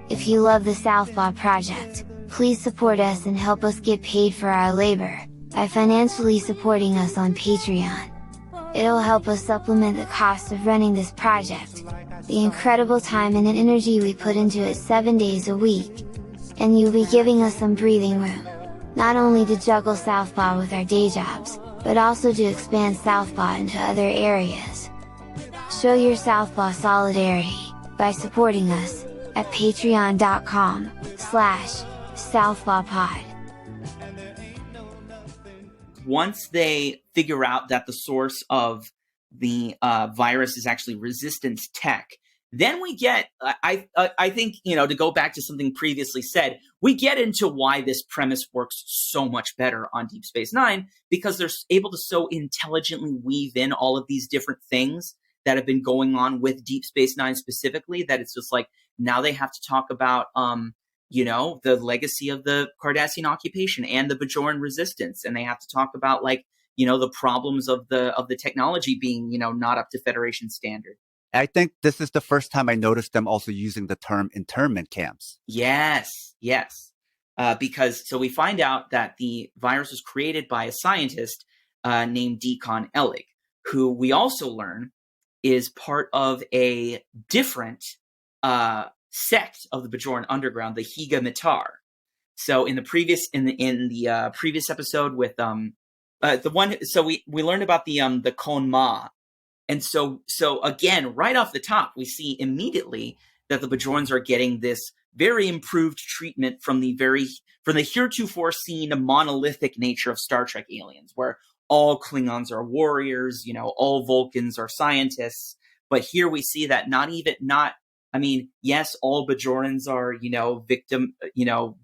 Speaker 3: If you love the Southpaw Project, please support us and help us get paid for our labor by financially supporting us on Patreon. It'll help us supplement the cost of running this project, the incredible time and energy we put into it 7 days a week. And you'll be giving us some breathing room, not only to juggle Southpaw with our day jobs, but also to expand Southpaw into other areas. Show your Southpaw solidarity by supporting us at patreon.com/southpawpod.
Speaker 1: Once they figure out that the source of the virus is actually resistance tech, then we get, I think, to go back to something previously said, we get into why this premise works so much better on Deep Space Nine, because they're able to so intelligently weave in all of these different things that have been going on with Deep Space Nine specifically, that it's just like, now they have to talk about, the legacy of the Cardassian occupation and the Bajoran resistance. And they have to talk about, the problems of the technology being, not up to Federation standard.
Speaker 2: I think this is the first time I noticed them also using the term internment camps.
Speaker 1: Yes. Because we find out that the virus was created by a scientist named Deacon Elig, who we also learn is part of a different sect of the Bajoran underground, the Higa Mitar. So in the previous previous episode with we learned about the Kon Ma. And so again, right off the top, we see immediately that the Bajorans are getting this very improved treatment from the heretofore seen monolithic nature of Star Trek aliens, where all Klingons are warriors, all Vulcans are scientists. But here we see that yes, all Bajorans are,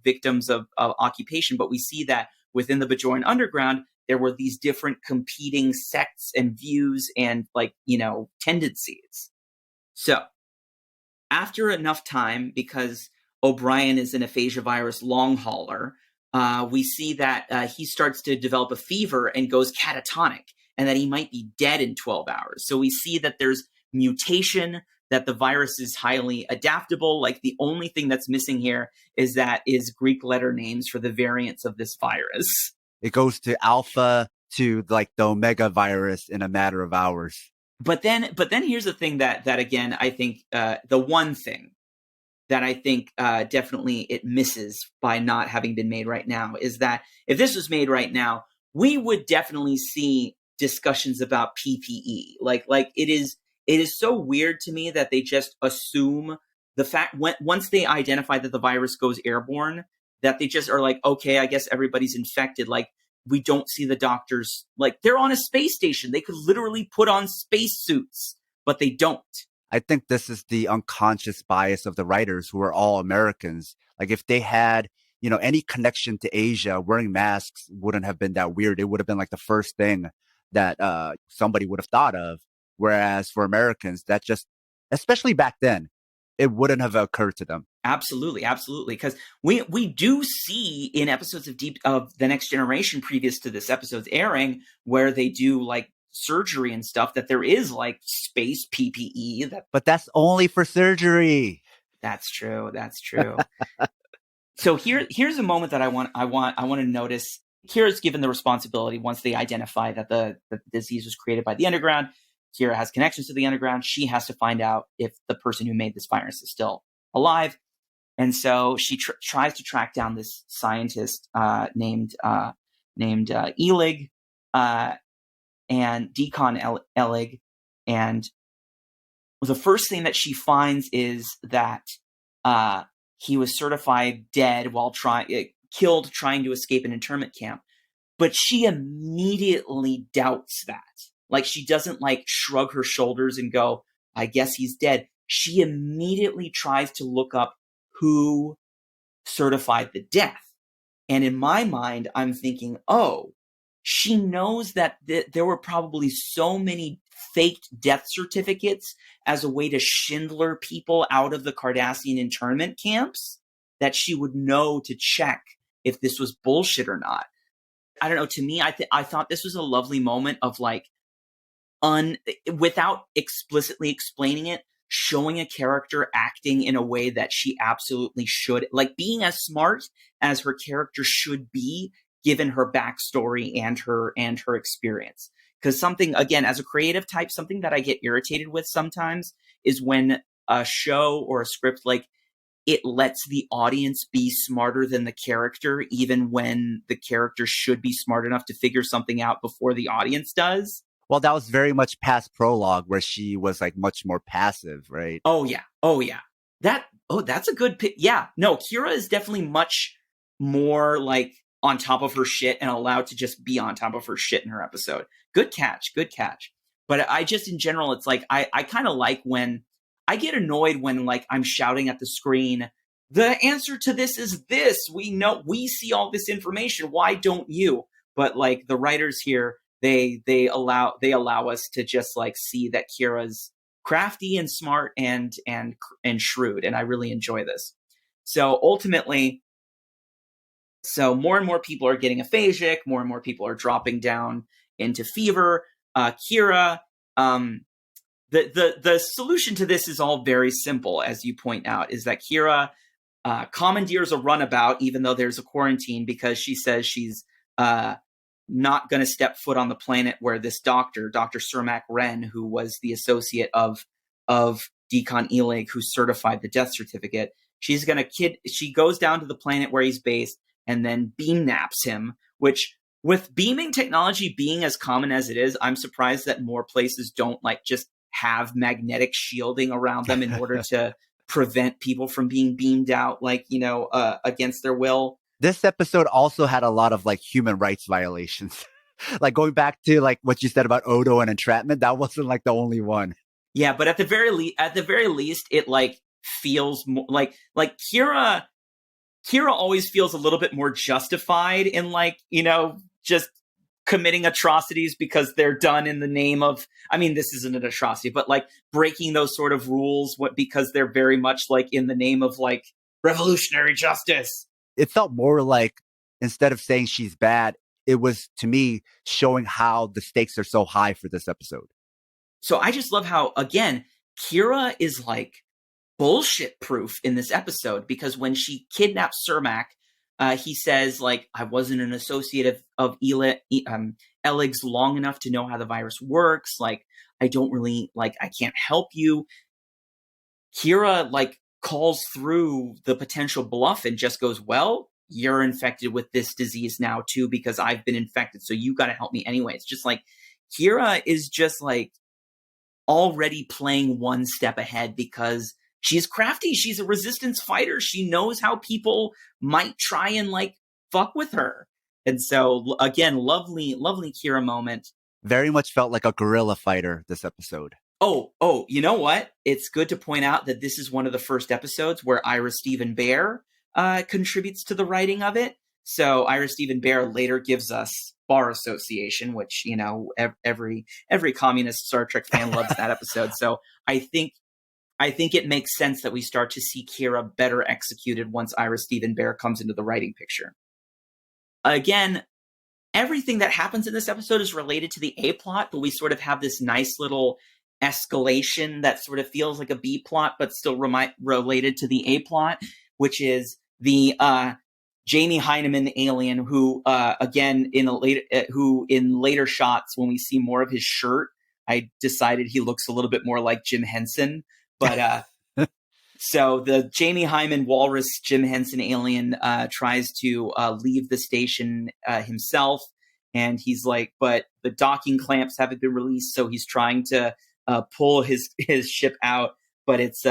Speaker 1: victims of occupation, but we see that within the Bajoran underground, there were these different competing sects and views and tendencies. So after enough time, because O'Brien is an aphasia virus long hauler, we see that he starts to develop a fever and goes catatonic, and that he might be dead in 12 hours. So we see that there's mutation, that the virus is highly adaptable. Like, the only thing that's missing here is Greek letter names for the variants of this virus.
Speaker 2: It goes to alpha to the omega virus in a matter of hours.
Speaker 1: But then here's the thing that again, I think the one thing that I think definitely it misses by not having been made right now is that if this was made right now, we would definitely see discussions about PPE. Like it is so weird to me that they just assume the fact once they identify that the virus goes airborne, that they just are like, okay, I guess everybody's infected. Like, we don't see the doctors. Like, they're on a space station. They could literally put on space suits, but they don't.
Speaker 2: I think this is the unconscious bias of the writers, who are all Americans. Like, if they had, any connection to Asia, wearing masks wouldn't have been that weird. It would have been the first thing that somebody would have thought of. Whereas for Americans, that just, especially back then, it wouldn't have occurred to them.
Speaker 1: Absolutely. Because we do see in episodes of The Next Generation previous to this episode's airing, where they do surgery and stuff, that there is space PPE.
Speaker 2: But that's only for surgery.
Speaker 1: That's true. So here's a moment that I want to notice. Kira's given the responsibility, once they identify that the disease was created by the underground. Kira has connections to the underground. She has to find out if the person who made this virus is still alive. And so she tries to track down this scientist named Elig and Deacon Elig. And the first thing that she finds is that he was certified dead while killed trying to escape an internment camp. But she immediately doubts that. She doesn't shrug her shoulders and go, I guess he's dead. She immediately tries to look up who certified the death. And in my mind, I'm thinking, she knows that there were probably so many faked death certificates as a way to Schindler people out of the Cardassian internment camps, that she would know to check if this was bullshit or not. I don't know. To me, I thought this was a lovely moment of without explicitly explaining it, showing a character acting in a way that she absolutely should, being as smart as her character should be given her backstory and her experience. Because something, again, as a creative type, something that I get irritated with sometimes is when a show or a script, like, it lets the audience be smarter than the character, even when the character should be smart enough to figure something out before the audience does.
Speaker 2: Well, that was very much past prologue where she was like much more passive, right?
Speaker 1: Oh yeah. That's a good pick. Yeah. No, Kira is definitely much more like on top of her shit and allowed to just be on top of her shit in her episode. Good catch. But I just, in general, it's like, I kind of like when I get annoyed when, like, I'm shouting at the screen, the answer to this is this. We see all this information. Why don't you? But like the writers here, they allow us to just like see that Kira's crafty and smart and shrewd, and I really enjoy this. So ultimately, more and more people are getting aphasic, more and more people are dropping down into fever. Kira, the solution to this is all very simple, as you point out, is that Kira commandeers a runabout, even though there's a quarantine, because she says she's not going to step foot on the planet where this Dr. Cermak Wren, who was the associate of Deacon Elig, who certified the death certificate, she goes down to the planet where he's based and then beam naps him, which, with beaming technology being as common as it is, I'm surprised that more places don't like just have magnetic shielding around them in order to prevent people from being beamed out, like, against their will.
Speaker 2: This episode also had a lot of like human rights violations. Like going back to like what you said about Odo and entrapment, that wasn't like the only one.
Speaker 1: Yeah, but at the very least, it like feels more like Kira always feels a little bit more justified in, like, just committing atrocities because they're done in the name of, I mean, this isn't an atrocity, but like breaking those sort of rules, because they're very much like in the name of like revolutionary justice.
Speaker 2: It felt more like, instead of saying she's bad, it was, to me, showing how the stakes are so high for this episode.
Speaker 1: So I just love how, again, Kira is like bullshit proof in this episode, because when she kidnaps Cermak, he says, like, I wasn't an associate of Elig's long enough to know how the virus works. Like, I can't help you. Kira, like, calls through the potential bluff and just goes, well, you're infected with this disease now too, because I've been infected, so you got to help me anyway. It's just like, Kira is just like already playing one step ahead because she's crafty. She's a resistance fighter. She knows how people might try and like fuck with her. And so again, lovely Kira moment.
Speaker 2: Very much felt like a guerrilla fighter this episode.
Speaker 1: Oh, you know what? It's good to point out that this is one of the first episodes where Ira Steven Behr contributes to the writing of it. So Ira Steven Behr later gives us Bar Association, which, every communist Star Trek fan loves that episode. So I think it makes sense that we start to see Kira better executed once Ira Steven Behr comes into the writing picture. Again, everything that happens in this episode is related to the A plot, but we sort of have this nice little escalation that sort of feels like a B plot, but still related to the A plot, which is the Jamie Hyneman alien, who again in later shots, when we see more of his shirt, I decided he looks a little bit more like Jim Henson. But so the Jamie Hyneman walrus Jim Henson alien tries to leave the station himself, and he's like, but the docking clamps haven't been released, so he's trying to pull his ship out, but it's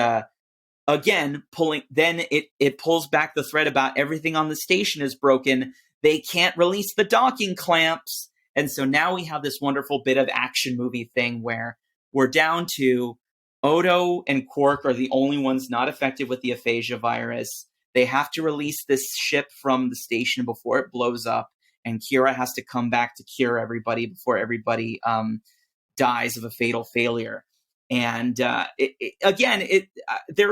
Speaker 1: again pulling. Then it pulls back the thread about everything on the station is broken. They can't release the docking clamps, and so now we have this wonderful bit of action movie thing where we're down to Odo and Quark are the only ones not affected with the aphasia virus. They have to release this ship from the station before it blows up, and Kira has to come back to cure everybody before everybody dies of a fatal failure. And there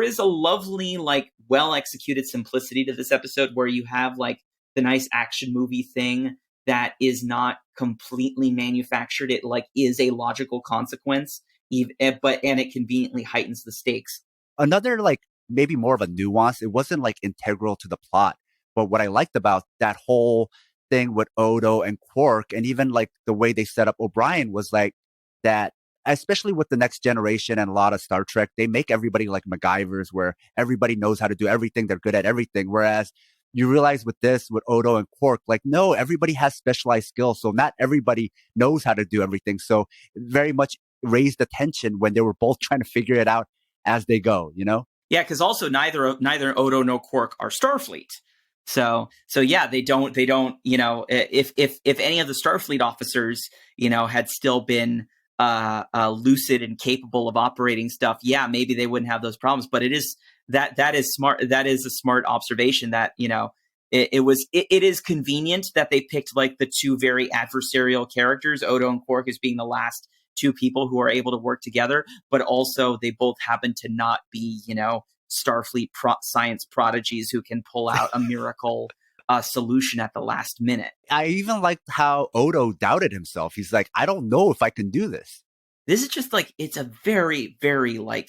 Speaker 1: is a lovely, like, well executed simplicity to this episode where you have like the nice action movie thing that is not completely manufactured. It like is a logical consequence, and it conveniently heightens the stakes.
Speaker 2: Another, like, maybe more of a nuance, it wasn't like integral to the plot, but what I liked about that whole thing with Odo and Quark, and even like the way they set up O'Brien was like that, especially with the Next Generation and a lot of Star Trek, they make everybody like MacGyvers where everybody knows how to do everything. They're good at everything. Whereas you realize with this, with Odo and Quark, like, no, everybody has specialized skills. So not everybody knows how to do everything. So very much raised the tension when they were both trying to figure it out as they go, you know?
Speaker 1: Yeah, because also neither Odo nor Quark are Starfleet. So yeah, they don't, you know, if any of the Starfleet officers, you know, had still been lucid and capable of operating stuff, yeah, maybe they wouldn't have those problems. But it is that is smart. That is a smart observation that, you know, it is convenient that they picked like the two very adversarial characters, Odo and Quark, as being the last two people who are able to work together, but also they both happen to not be, you know, Starfleet science prodigies who can pull out a miracle solution at the last minute.
Speaker 2: I even liked how Odo doubted himself. He's like, I don't know if I can do this.
Speaker 1: This is just like, it's a very, very like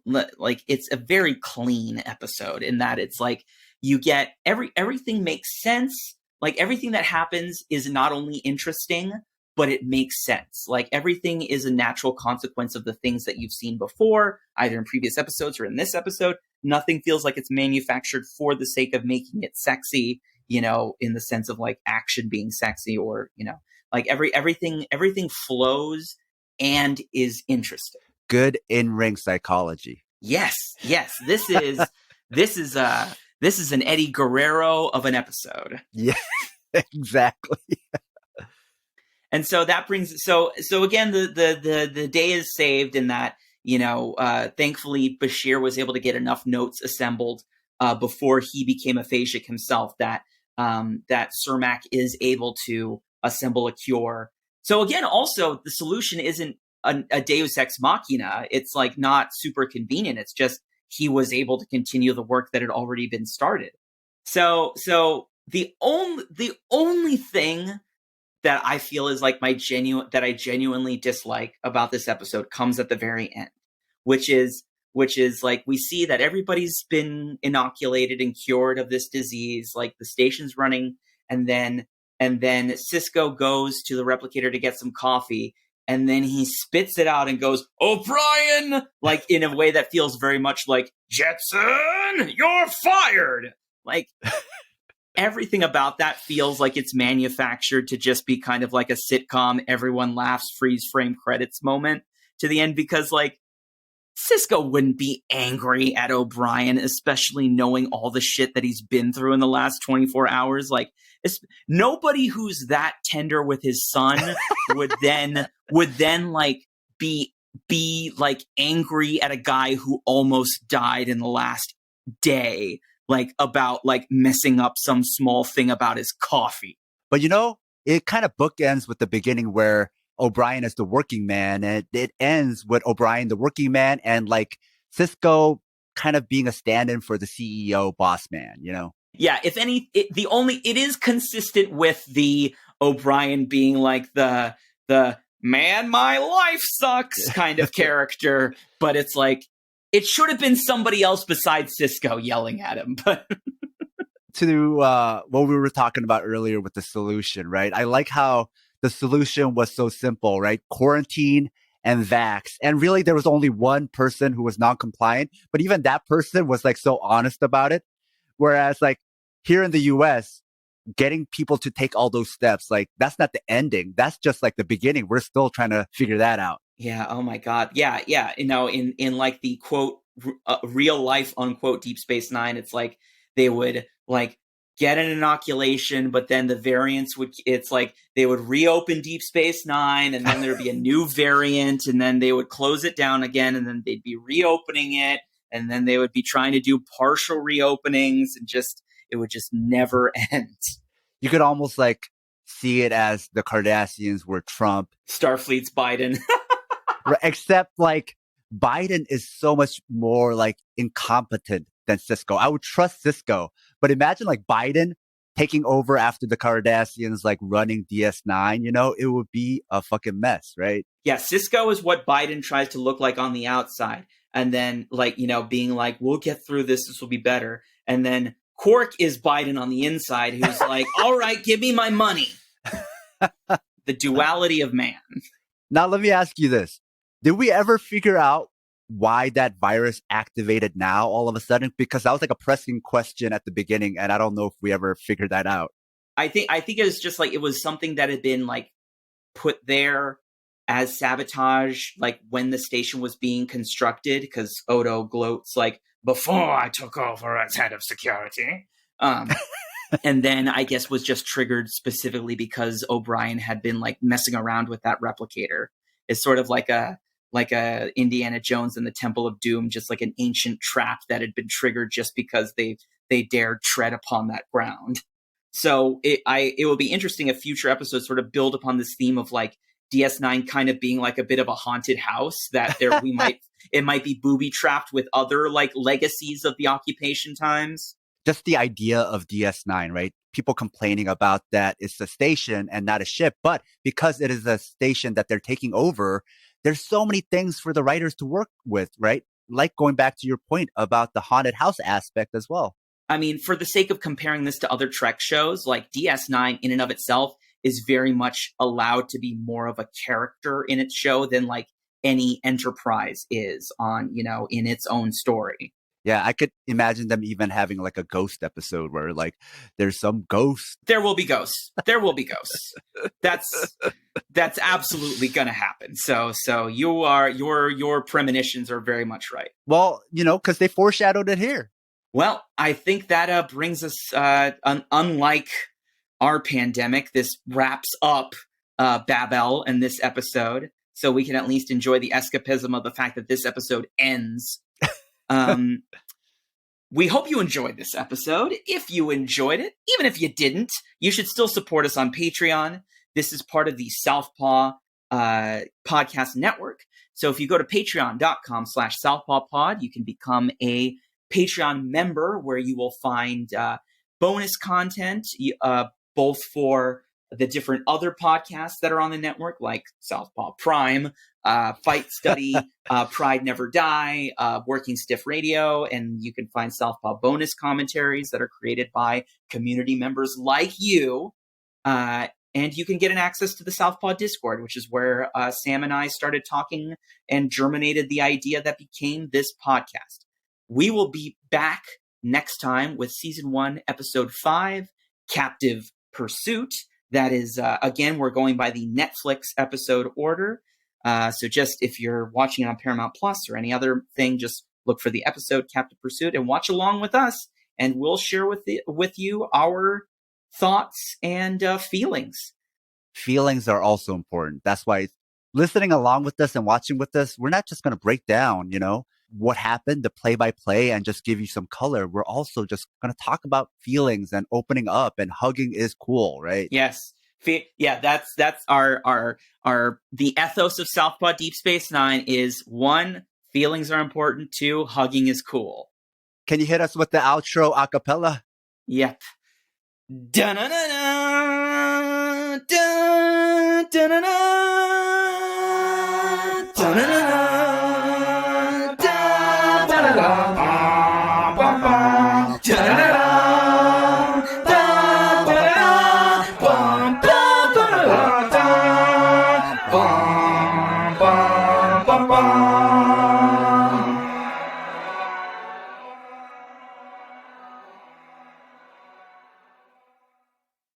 Speaker 1: like it's a very clean episode in that it's like you get everything makes sense. Like everything that happens is not only interesting, but it makes sense. Like everything is a natural consequence of the things that you've seen before, either in previous episodes or in this episode. Nothing feels like it's manufactured for the sake of making it sexy, you know, in the sense of like action being sexy, or, you know, like everything flows and is interesting.
Speaker 2: Good in-ring psychology.
Speaker 1: Yes. This is an Eddie Guerrero of an episode.
Speaker 2: Yeah, exactly.
Speaker 1: And so that brings so again the day is saved in that, you know, thankfully Bashir was able to get enough notes assembled before he became aphasic himself that that Cermak is able to assemble a cure. So again, also the solution isn't a Deus Ex Machina. It's like not super convenient. It's just he was able to continue the work that had already been started. So the only thing that I feel is like I genuinely dislike about this episode comes at the very end, which is like we see that everybody's been inoculated and cured of this disease, like the station's running, and then Sisko goes to the replicator to get some coffee, and then he spits it out and goes, "O'Brien," like in a way that feels very much like, "Jetson, you're fired." Like everything about that feels like it's manufactured to just be kind of like a sitcom, everyone laughs, freeze frame credits moment to the end, because like Sisko wouldn't be angry at O'Brien, especially knowing all the shit that he's been through in the last 24 hours. Like nobody who's that tender with his son would then like be like angry at a guy who almost died in the last day, like about like messing up some small thing about his coffee.
Speaker 2: But you know, it kind of bookends with the beginning where O'Brien is the working man, and it ends with O'Brien the working man and like Sisko kind of being a stand-in for the CEO boss man, you know?
Speaker 1: Yeah, if any, it is consistent with the O'Brien being like the man, my life sucks kind of character, but it's like, it should have been somebody else besides Sisko yelling at him. But
Speaker 2: to what we were talking about earlier with the solution, right? I like how the solution was so simple, right? Quarantine and vax. And really, there was only one person who was non-compliant, but even that person was like so honest about it. Whereas like here in the US, getting people to take all those steps, like that's not the ending. That's just like the beginning. We're still trying to figure that out.
Speaker 1: Yeah. Oh my God. Yeah. You know, in like the quote real life unquote Deep Space Nine, it's like they would like get an inoculation, but then the variants it's like they would reopen Deep Space Nine, and then there'd be a new variant, and then they would close it down again, and then they'd be reopening it, and then they would be trying to do partial reopenings, and it would just never end.
Speaker 2: You could almost like see it as the Cardassians were Trump.
Speaker 1: Starfleet's Biden.
Speaker 2: Except like Biden is so much more like incompetent than Sisko. I would trust Sisko, but imagine like Biden taking over after the Cardassians like running DS9, you know, it would be a fucking mess, right?
Speaker 1: Yeah, Sisko is what Biden tries to look like on the outside. And then like, you know, being like, we'll get through this will be better. And then Quark is Biden on the inside, who's like, all right, give me my money. The duality of man.
Speaker 2: Now, let me ask you this. Did we ever figure out why that virus activated now all of a sudden? Because that was like a pressing question at the beginning, and I don't know if we ever figured that out.
Speaker 1: I think it was just like, it was something that had been like put there as sabotage, like when the station was being constructed, because Odo gloats like, before I took over as head of security. And then I guess was just triggered specifically because O'Brien had been like messing around with that replicator. It's sort of like a Indiana Jones and the Temple of Doom, just like an ancient trap that had been triggered just because they dared tread upon that ground. So it will be interesting if future episodes sort of build upon this theme of like DS9 kind of being like a bit of a haunted house, that it might be booby trapped with other like legacies of the occupation times.
Speaker 2: Just the idea of DS9, right? People complaining about that it's a station and not a ship, but because it is a station that they're taking over, there's so many things for the writers to work with, right? Like going back to your point about the haunted house aspect as well.
Speaker 1: I mean, for the sake of comparing this to other Trek shows, like DS9 in and of itself is very much allowed to be more of a character in its show than like any Enterprise is on, in its own story.
Speaker 2: Yeah, I could imagine them even having like a ghost episode where like there's some ghost.
Speaker 1: There will be ghosts. There will be ghosts. That's absolutely gonna happen. So your premonitions are very much right.
Speaker 2: Well, because they foreshadowed it here.
Speaker 1: Well, I think that brings us, unlike our pandemic, this wraps up Babel and this episode, so we can at least enjoy the escapism of the fact that this episode ends. We hope you enjoyed this episode. If you enjoyed it, even if you didn't, you should still support us on Patreon. This is part of the Southpaw Podcast Network. So if you go to patreon.com/southpawpod, you can become a Patreon member where you will find bonus content, both for the different other podcasts that are on the network, like Southpaw Prime, Fight Study, Pride Never Die, Working Stiff Radio, and you can find Southpaw bonus commentaries that are created by community members like you. And you can get an access to the Southpaw Discord, which is where Sam and I started talking and germinated the idea that became this podcast. We will be back next time with Season 1, Episode 5, Captive Pursuit. That is, again, we're going by the Netflix episode order. So just if you're watching it on Paramount Plus or any other thing, just look for the episode Captive Pursuit and watch along with us. And we'll share with you our thoughts and feelings.
Speaker 2: Feelings are also important. That's why listening along with us and watching with us, we're not just going to break down, what happened, the play-by-play, and just give you some color. We're also just going to talk about feelings and opening up, and hugging is cool, right?
Speaker 1: Yes. Yeah, that's our the ethos of Southpaw Deep Space Nine is 1, feelings are important, 2, hugging is cool.
Speaker 2: Can you hit us with the outro a cappella?
Speaker 1: Yep. Da-na-na-na, da-na-na, da-na-na, da-na-na.